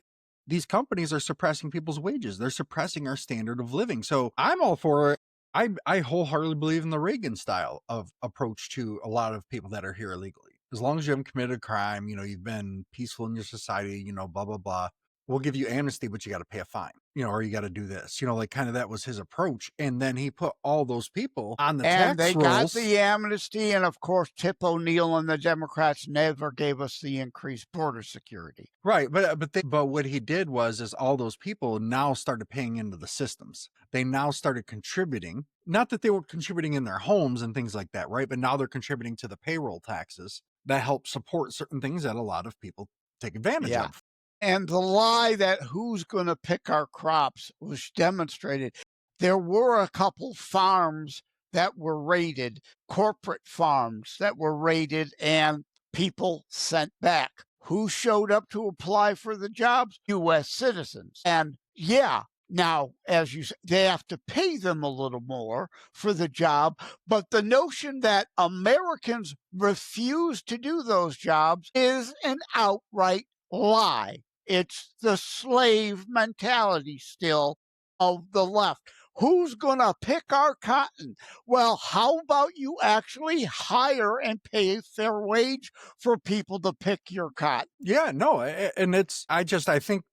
these companies are suppressing people's wages. They're suppressing our standard of living. So I'm all for it. I wholeheartedly believe in the Reagan style of approach to a lot of people that are here illegally. As long as you haven't committed a crime, you've been peaceful in your society, blah, blah, blah. We'll give you amnesty, but you got to pay a fine, or you got to do this, like kind of that was his approach. And then he put all those people on the And they tax got rolls. the amnesty, and of course, Tip O'Neill and the Democrats never gave us the increased border security. Right, but what he did was is all those people now started paying into the systems. They now started contributing. Not that they were contributing in their homes and things like that, right? But now they're contributing to the payroll taxes that help support certain things that a lot of people take advantage Yeah. of. And the lie that who's going to pick our crops was demonstrated. There were a couple farms that were raided, corporate farms that were raided, and people sent back. Who showed up to apply for the jobs? US citizens. And yeah, now, as you say, they have to pay them a little more for the job. But the notion that Americans refuse to do those jobs is an outright lie. It's the slave mentality still of the left. Who's going to pick our cotton? Well, how about you actually hire and pay a fair wage for people to pick your cotton? Yeah, no, and it's I think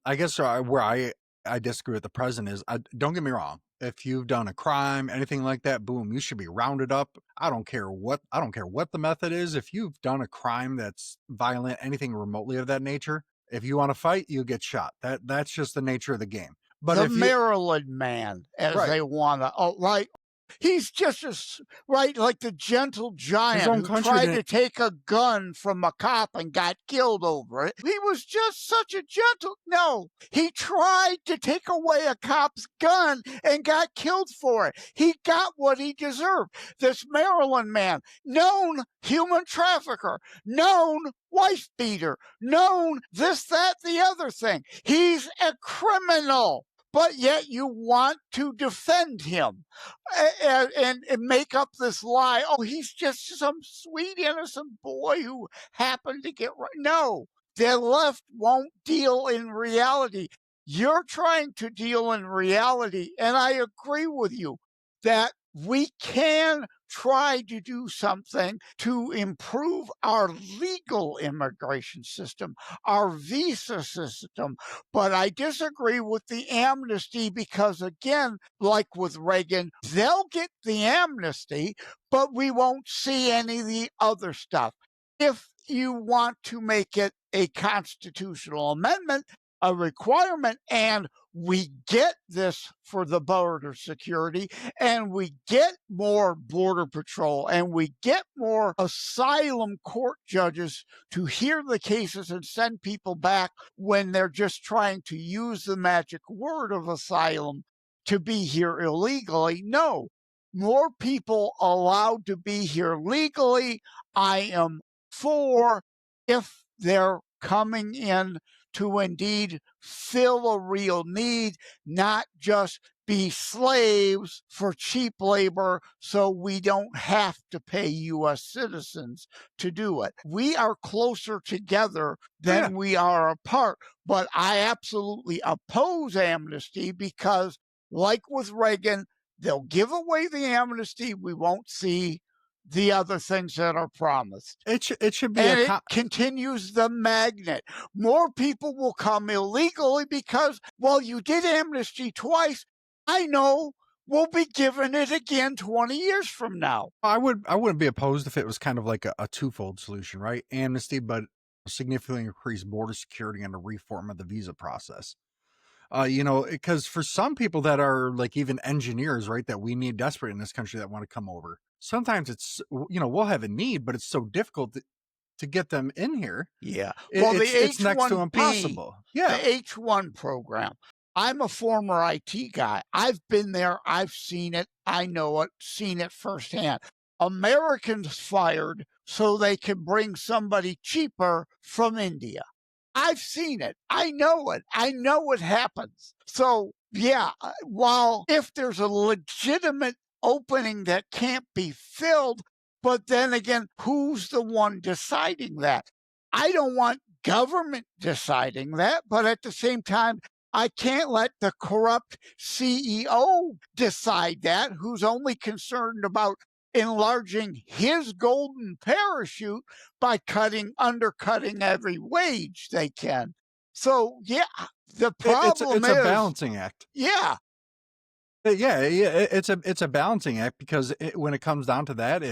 I guess where I disagree with the president is don't get me wrong. If you've done a crime, anything like that, boom, you should be rounded up. I don't care what the method is. If you've done a crime that's violent, anything remotely of that nature, if you want to fight, you get shot. That's just the nature of the game. But The if you Maryland man, as right, they wanna right? He's just as right, like the gentle his giant own who country tried to didn't. take a gun from a cop and got killed over it. He was just such a gentle no, he tried to take away a cop's gun and got killed for it. He got what he deserved. This Maryland man, known human trafficker, known wife beater, known this, that, the other thing. He's a criminal, but yet you want to defend him and make up this lie. Oh, he's just some sweet, innocent boy who happened to get right. No, the left won't deal in reality. You're trying to deal in reality. And I agree with you that we can try to do something to improve our legal immigration system, our visa system. But I disagree with the amnesty because, again, like with Reagan, they'll get the amnesty, but we won't see any of the other stuff. If you want to make it a constitutional amendment, a requirement, and we get this for the border security, and we get more border patrol, and we get more asylum court judges to hear the cases and send people back when they're just trying to use the magic word of asylum to be here illegally. No, more people allowed to be here legally. I am for, if they're coming in to indeed fill a real need, not just be slaves for cheap labor so we don't have to pay US citizens to do it. We are closer together Oh yeah, than we are apart. But I absolutely oppose amnesty because, like with Reagan, they'll give away the amnesty. We won't see the other things that are promised. it should be And it continues the magnet. More people will come illegally because, well, you did amnesty twice. I know we'll be given it again 20 years from now. I wouldn't be opposed if it was kind of like a twofold solution, right? Amnesty, but significantly increase border security and a reform of the visa process. Because for some people that are like even engineers, right, that we need desperate in this country that want to come over, sometimes we'll have a need, but it's so difficult to get them in here. Yeah. Well, the It's next to H-1B, impossible. Yeah. the H-1 program. I'm a former IT guy. I've been there. I've seen it. I know it, seen it firsthand. Americans fired so they can bring somebody cheaper from India. I've seen it. I know it. I know what happens. So, yeah, while if there's a legitimate opening that can't be filled, but then again, who's the one deciding that? I don't want government deciding that, but at the same time, I can't let the corrupt CEO decide that, who's only concerned about enlarging his golden parachute by undercutting every wage they can. So, yeah, the problem It's a is, balancing act. yeah, Yeah, it's a balancing act because when it comes down to that,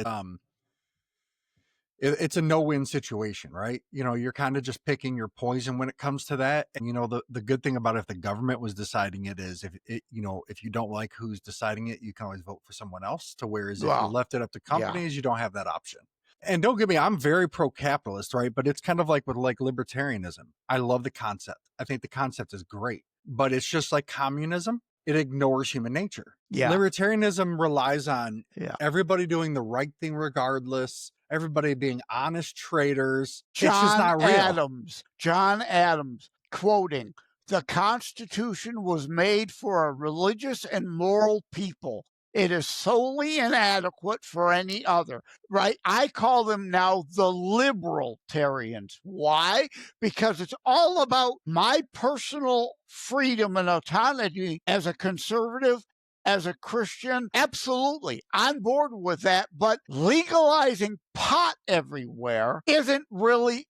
it's a no-win situation, right? You're kind of just picking your poison when it comes to that. And the good thing about if the government was deciding it is if you don't like who's deciding it, you can always vote for someone else. To whereas if you well, left it up to yeah, companies, you don't have that option. And don't get me, I'm very pro-capitalist, right? But it's kind of like with like libertarianism. I love the concept. I think the concept is great, but it's just like communism. It ignores human nature. yeah, Libertarianism relies on yeah, everybody doing the right thing regardless. everybody being honest traders. It's just John not real. Adams, John Adams, quoting, "The Constitution was made for a religious and moral people. It is solely inadequate for any other," right? I call them now the libertarians. Why? Because it's all about my personal freedom and autonomy as a conservative, as a Christian, absolutely on board with that. But legalizing pot everywhere isn't really,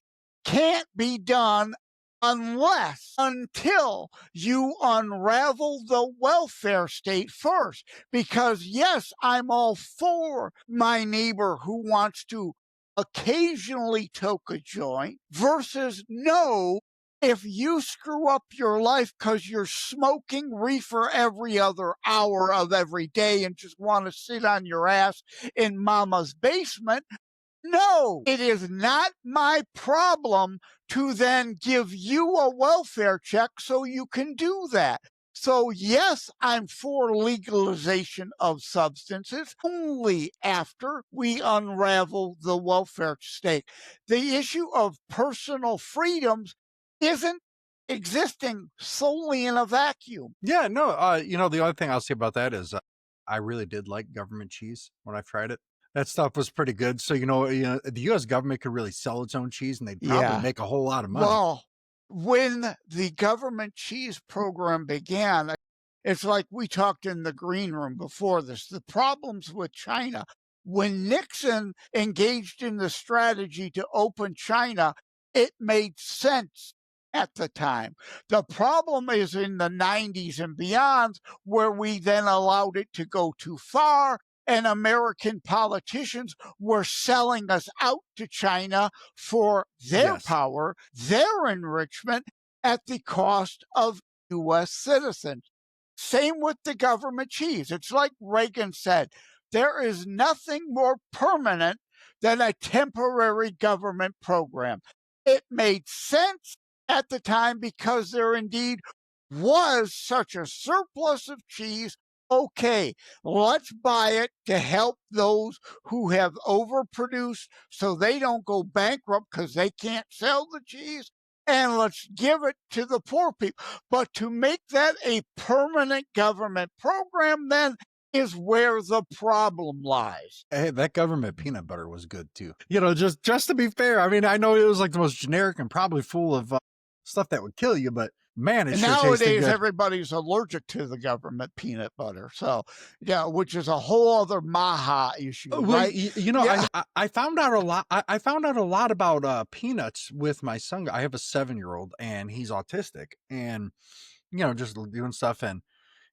can't be done until you unravel the welfare state first. Because, yes, I'm all for my neighbor who wants to occasionally toke a joint versus no, if you screw up your life because you're smoking reefer every other hour of every day and just want to sit on your ass in mama's basement, no, it is not my problem to then give you a welfare check so you can do that. So, yes, I'm for legalization of substances only after we unravel the welfare state. The issue of personal freedoms isn't existing solely in a vacuum. Yeah, no, the only thing I'll say about that is, I really did like government cheese when I've tried it. That stuff was pretty good. So, the US government could really sell its own cheese and they'd probably Yeah. make a whole lot of money. Well, when the government cheese program began, it's like we talked in the green room before this, the problems with China. When Nixon engaged in the strategy to open China, it made sense at the time. The problem is in the 90s and beyond, where we then allowed it to go too far, and American politicians were selling us out to China for their Yes. power, their enrichment at the cost of US citizens. Same with the government cheese. It's like Reagan said, there is nothing more permanent than a temporary government program. It made sense at the time because there indeed was such a surplus of cheese. Okay, let's buy it to help those who have overproduced so they don't go bankrupt because they can't sell the cheese. And let's give it to the poor people. But to make that a permanent government program then is where the problem lies. Hey, that government peanut butter was good too. Just to be fair, I mean, I know it was like the most generic and probably full of stuff that would kill you, but man, it And sure tasted nowadays, good. everybody's allergic to the government peanut butter. So, yeah, which is a whole other Maha issue, Well, right? Yeah. I found out a lot. I found out a lot about peanuts with my son. I have a 7-year-old and he's autistic, and just doing stuff, and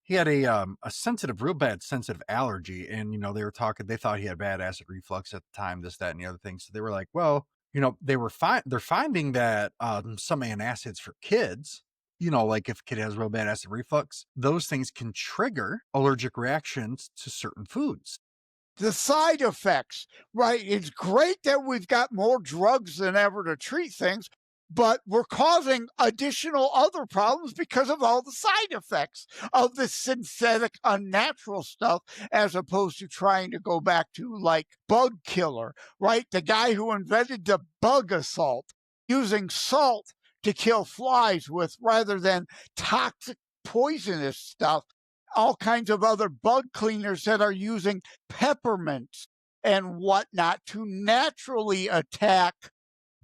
he had a sensitive, real bad sensitive allergy, and they were talking. They thought he had bad acid reflux at the time, this, that, and the other thing. So they were like, well, they're finding that some antacids for kids. Like if a kid has real bad acid reflux, those things can trigger allergic reactions to certain foods. The side effects, right? It's great that we've got more drugs than ever to treat things, but we're causing additional other problems because of all the side effects of the synthetic, unnatural stuff, as opposed to trying to go back to like bug killer, right? The guy who invented the bug assault, using salt to kill flies with rather than toxic, poisonous stuff, all kinds of other bug cleaners that are using peppermints and whatnot to naturally attack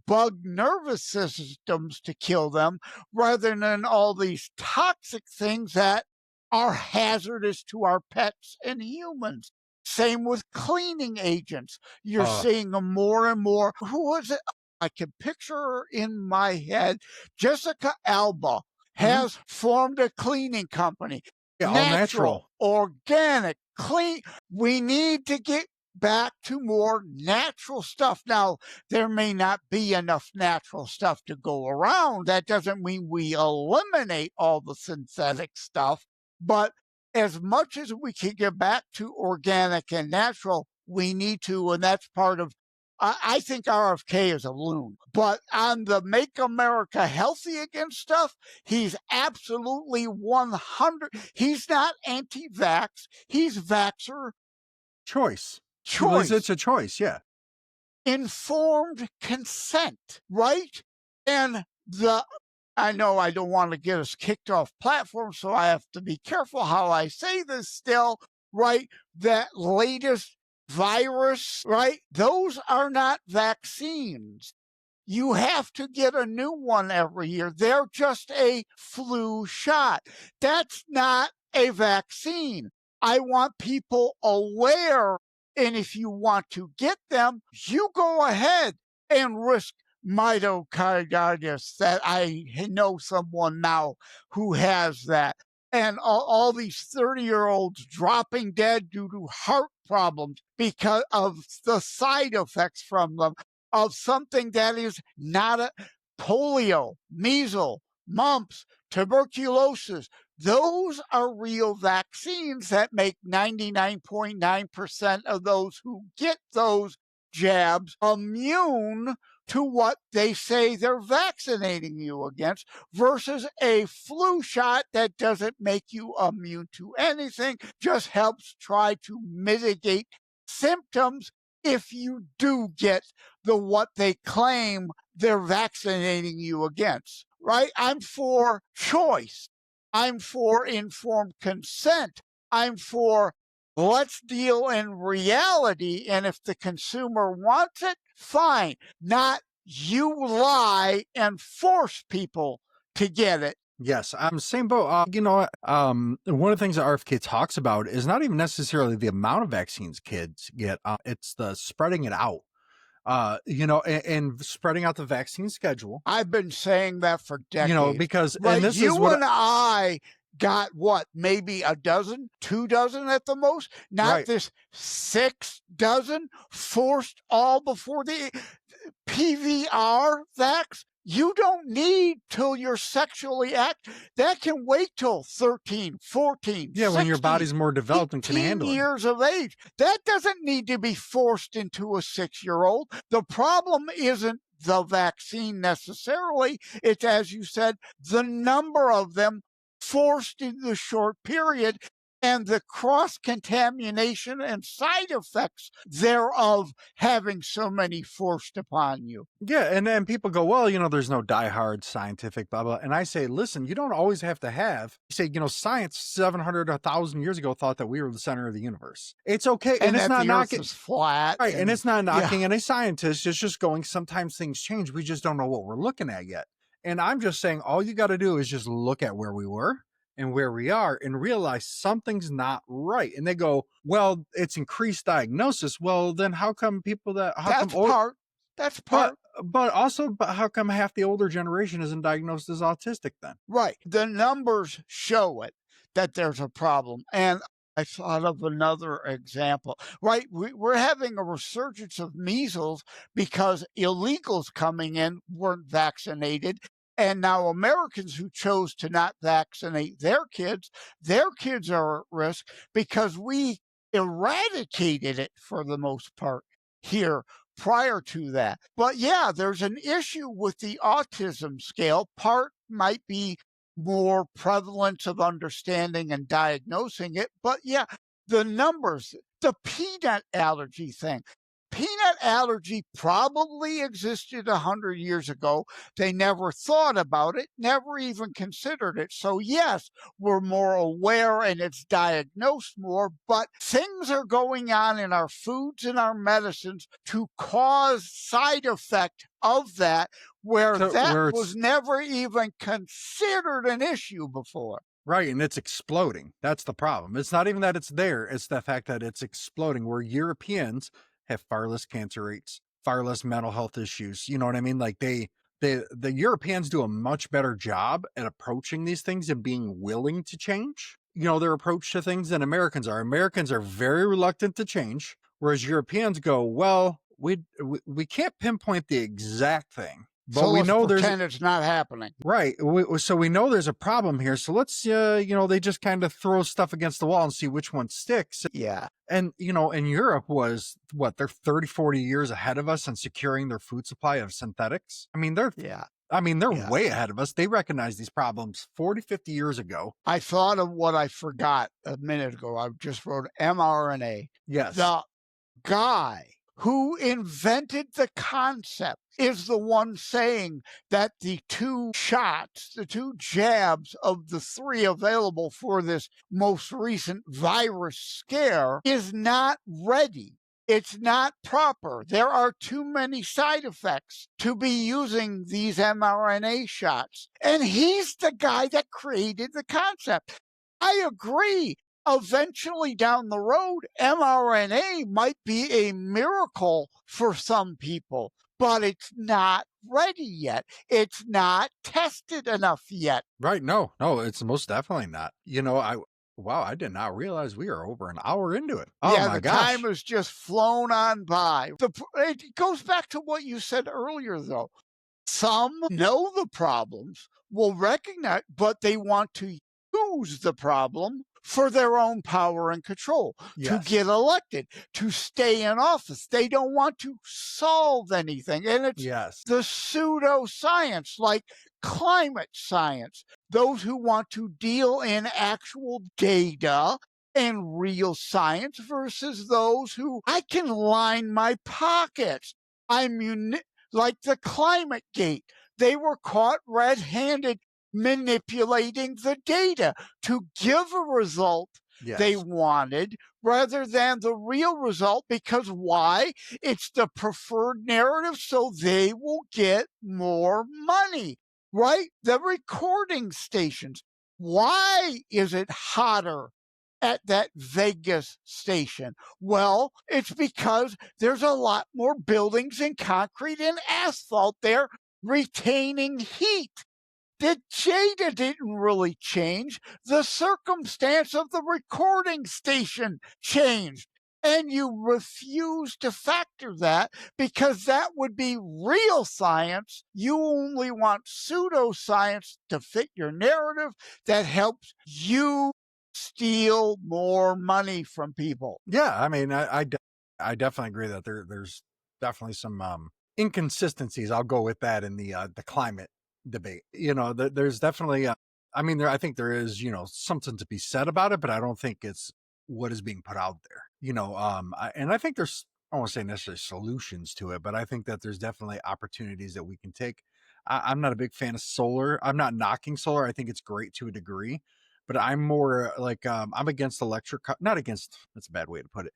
bug nervous systems to kill them rather than all these toxic things that are hazardous to our pets and humans. Same with cleaning agents. You're Uh, seeing them more and more. Who was it? I can picture her in my head. Jessica Alba mhm. has formed a cleaning company. Yeah, all Natural, natural. organic, clean. We need to get back to more natural stuff. Now, there may not be enough natural stuff to go around. That doesn't mean we eliminate all the synthetic stuff, but as much as we can get back to organic and natural, we need to, and that's part of. I think RFK is a loon, but on the Make America Healthy Again stuff, he's absolutely 100. He's not anti vax, he's vaxxer Choice. He believes it's choice. a choice, yeah. informed consent, right? And the I know I don't want to get us kicked off platform, so I have to be careful how I say this still, right? That latest virus, right? Those are not vaccines. You have to get a new one every year. They're just a flu shot. That's not a vaccine. I want people aware. And if you want to get them, you go ahead and risk myocarditis. That I know someone now who has that. And all these 30-year-olds dropping dead due to heart problems because of the side effects from them of something that is not a polio, measles, mumps, tuberculosis. Those are real vaccines that make 99.9% of those who get those jabs immune to what they say they're vaccinating you against versus a flu shot that doesn't make you immune to anything, just helps try to mitigate symptoms if you do get the what they claim they're vaccinating you against, right? I'm for choice. I'm for informed consent. I'm for let's deal in reality. And if the consumer wants it, fine. Not you lie and force people to get it. Yes, I'm same boat. One of the things that RFK talks about is not even necessarily the amount of vaccines kids get. It's the spreading it out. And spreading out the vaccine schedule. I've been saying that for decades, Because and right? this is You what and I got what, maybe a dozen, 2 dozen at the most, not right. this 6 dozen forced all before the PVR vax. You don't need till you're sexually active. That can wait till 13, 14, Yeah, when your 16, body's more developed and can 18 handle it. years of age. That doesn't need to be forced into a 6-year-old. The problem isn't the vaccine necessarily. It's, as you said, the number of them forced in the short period and the cross contamination and side effects thereof having so many forced upon you. Yeah, and then people go, well, there's no diehard scientific blah blah. And I say, listen, you don't always have to have. You say, science 700, 1,000 years ago thought that we were the center of the universe. It's okay, and And it's that not the earth knocking. is flat. Right, and And it's not yeah, knocking any scientist. It's just going, sometimes things change. We just don't know what we're looking at yet. And I'm just saying, all you got to do is just look at where we were and where we are and realize something's not right. And they go, well, it's increased diagnosis. Well, then how come, that's part. That's but, part. but how come half the older generation isn't diagnosed as autistic then? Right. The numbers show it that there's a problem. And I thought of another example, right? We're having a resurgence of measles because illegals coming in weren't vaccinated. And now Americans who chose to not vaccinate their kids are at risk because we eradicated it for the most part here prior to that. But yeah, there's an issue with the autism scale. Part might be more prevalence of understanding and diagnosing it. But yeah, the numbers, the peanut allergy thing. Peanut allergy probably existed 100 years ago. They never thought about it, never even considered it. So, yes, we're more aware and it's diagnosed more, but things are going on in our foods and our medicines to cause side effect of that where So that where was it's never even considered an issue before. right, and it's exploding. That's the problem. It's not even that it's there, it's the fact that it's exploding, where Europeans have far less cancer rates, far less mental health issues. You know what I mean? Like the Europeans do a much better job at approaching these things and being willing to change, their approach to things than Americans are. Americans are very reluctant to change, whereas Europeans go, well, we can't pinpoint the exact thing, but So we let's know there's pretend it's not happening. right. So we know there's a problem here. So let's, they just kind of throw stuff against the wall and see which one sticks. Yeah, And, and Europe was what, they're 30, 40 years ahead of us on securing their food supply of synthetics. yeah, They're yeah. way ahead of us. They recognized these problems 40, 50 years ago. I thought of what I forgot a minute ago. I just wrote mRNA. Yes. The guy who invented the concept, is the one saying that the two shots, the two jabs of the three available for this most recent virus scare is not ready. It's not proper. There are too many side effects to be using these mRNA shots. And he's the guy that created the concept. I agree. Eventually down the road, mRNA might be a miracle for some people, but it's not ready yet. It's not tested enough yet. Right. No, no, it's most definitely not. Wow, I did not realize we are over an hour into it. Oh Yeah, my the time gosh. has just flown on by. It goes back to what you said earlier, though. Some know the problems, will recognize, but they want to use the problem for their own power and control, to Yes. get elected, to stay in office. They don't want to solve anything. And it's Yes. the pseudoscience, like climate science, those who want to deal in actual data and real science versus those who I can line my pockets. I'm like the climate gate. They were caught red handed manipulating the data to give a result they Yes. wanted rather than the real result. Because why? It's the preferred narrative, so they will get more money, right? The recording stations. Why is it hotter at that Vegas station? Well, it's because there's a lot more buildings and concrete and asphalt there retaining heat. The data didn't really change. The circumstance of the recording station changed. And you refuse to factor that because that would be real science. You only want pseudoscience to fit your narrative that helps you steal more money from people. Yeah, I mean, I definitely agree that there's definitely some inconsistencies. I'll go with that in the climate debate. There's definitely I mean, I think there is, something to be said about it, but I don't think it's what is being put out there. And I think there's, I won't say necessarily solutions to it, but I think that there's definitely opportunities that we can take. I'm not a big fan of solar. I'm not knocking solar. I think it's great to a degree, but I'm more like, I'm against not against, that's a bad way to put it.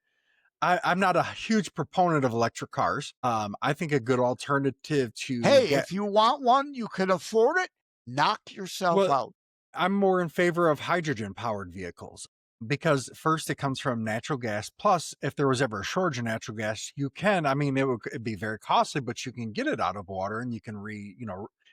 I'm not a huge proponent of electric cars. I think a good alternative to Hey, get, if you want one, you can afford it, knock yourself well, out. I'm more in favor of hydrogen powered vehicles because first it comes from natural gas. Plus, if there was ever a shortage of natural gas, I mean, it'd be very costly, but you can get it out of water and you can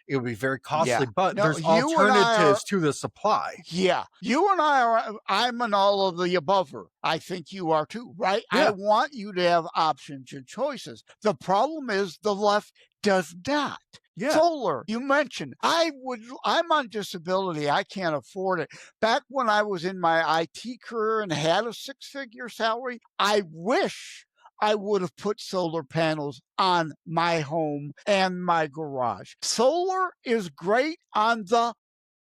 it would be very costly, Yeah. but No, there's you and I are alternatives to the supply. Yeah, you and I are, I'm an all of the abover. I think you are too, right? I Yeah. want you to have options and choices. The problem is the left does not. Yeah. Solar, you mentioned, I'm on disability. I can't afford it. Back when I was in my IT career and had a six-figure salary, I wish I would have put solar panels on my home and my garage. Solar is great on the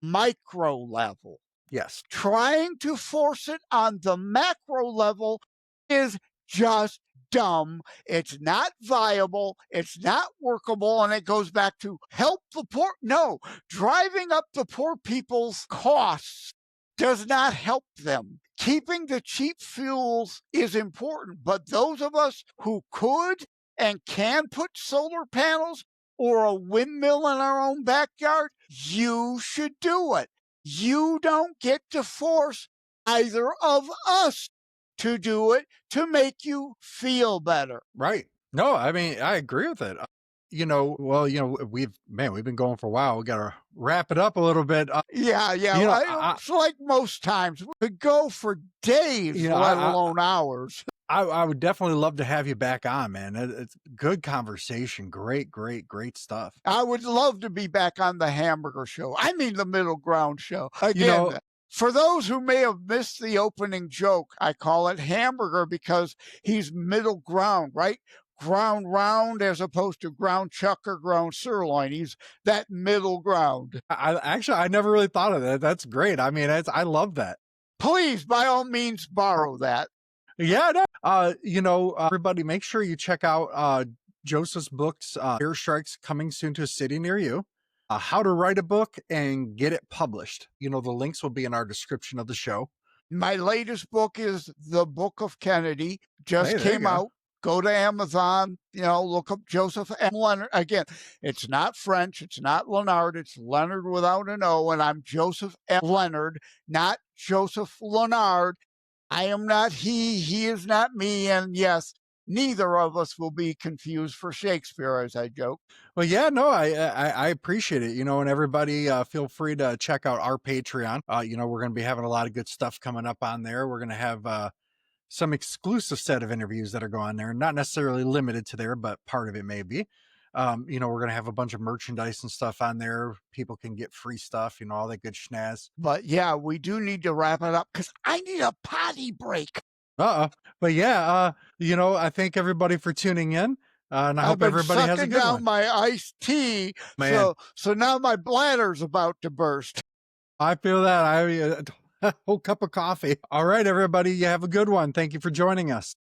micro level. Yes. Trying to force it on the macro level is just dumb. It's not viable. It's not workable. And it goes back to help the poor. No, driving up the poor people's costs does not help them. Keeping the cheap fuels is important, but those of us who could and can put solar panels or a windmill in our own backyard, you should do it. You don't get to force either of us to do it to make you feel better. Right. No, I mean, I agree with it. Well, we've been going for a while. We got to wrap it up a little bit. Yeah, yeah. You know, It's like most times, we could go for days, let I, alone hours. I would definitely love to have you back on, man. It's good conversation. Great, great, great stuff. I would love to be back on the hamburger show. I mean, the middle ground show. You know, Again, for those who may have missed the opening joke, I call it hamburger because he's middle ground, right? Ground round as opposed to ground chuck or ground sirloin. He's that middle ground. I never really thought of that. That's great. I mean, I love that. Please, by all means, borrow that. Yeah, no, everybody make sure you check out Joseph's books, Airstrikes coming soon to a city near you. How to write a book and get it published. The links will be in our description of the show. My latest book is The Book of Kennedy, just Hey, there you came go. out. Go to Amazon, look up Joseph M. Leonard. Again, it's not French, it's not Leonard, it's Leonard without an O, and I'm Joseph M. Leonard, not Joseph Leonard. I am not he is not me, and yes, neither of us will be confused for Shakespeare, as I joke. Well, yeah, no, I appreciate it. And everybody, feel free to check out our Patreon. We're going to be having a lot of good stuff coming up on there. We're going to have some exclusive set of interviews that are going there, not necessarily limited to there, but part of it may be. We're going to have a bunch of merchandise and stuff on there. People can get free stuff, all that good schnaz. But yeah, we do need to wrap it up because I need a potty break. Uh-uh. But yeah, I thank everybody for tuning in. And I I've hope been everybody has a sucking good down one. my iced tea, Man, so now my bladder's about to burst. I feel that. A whole cup of coffee. All right, everybody, you have a good one. Thank you for joining us.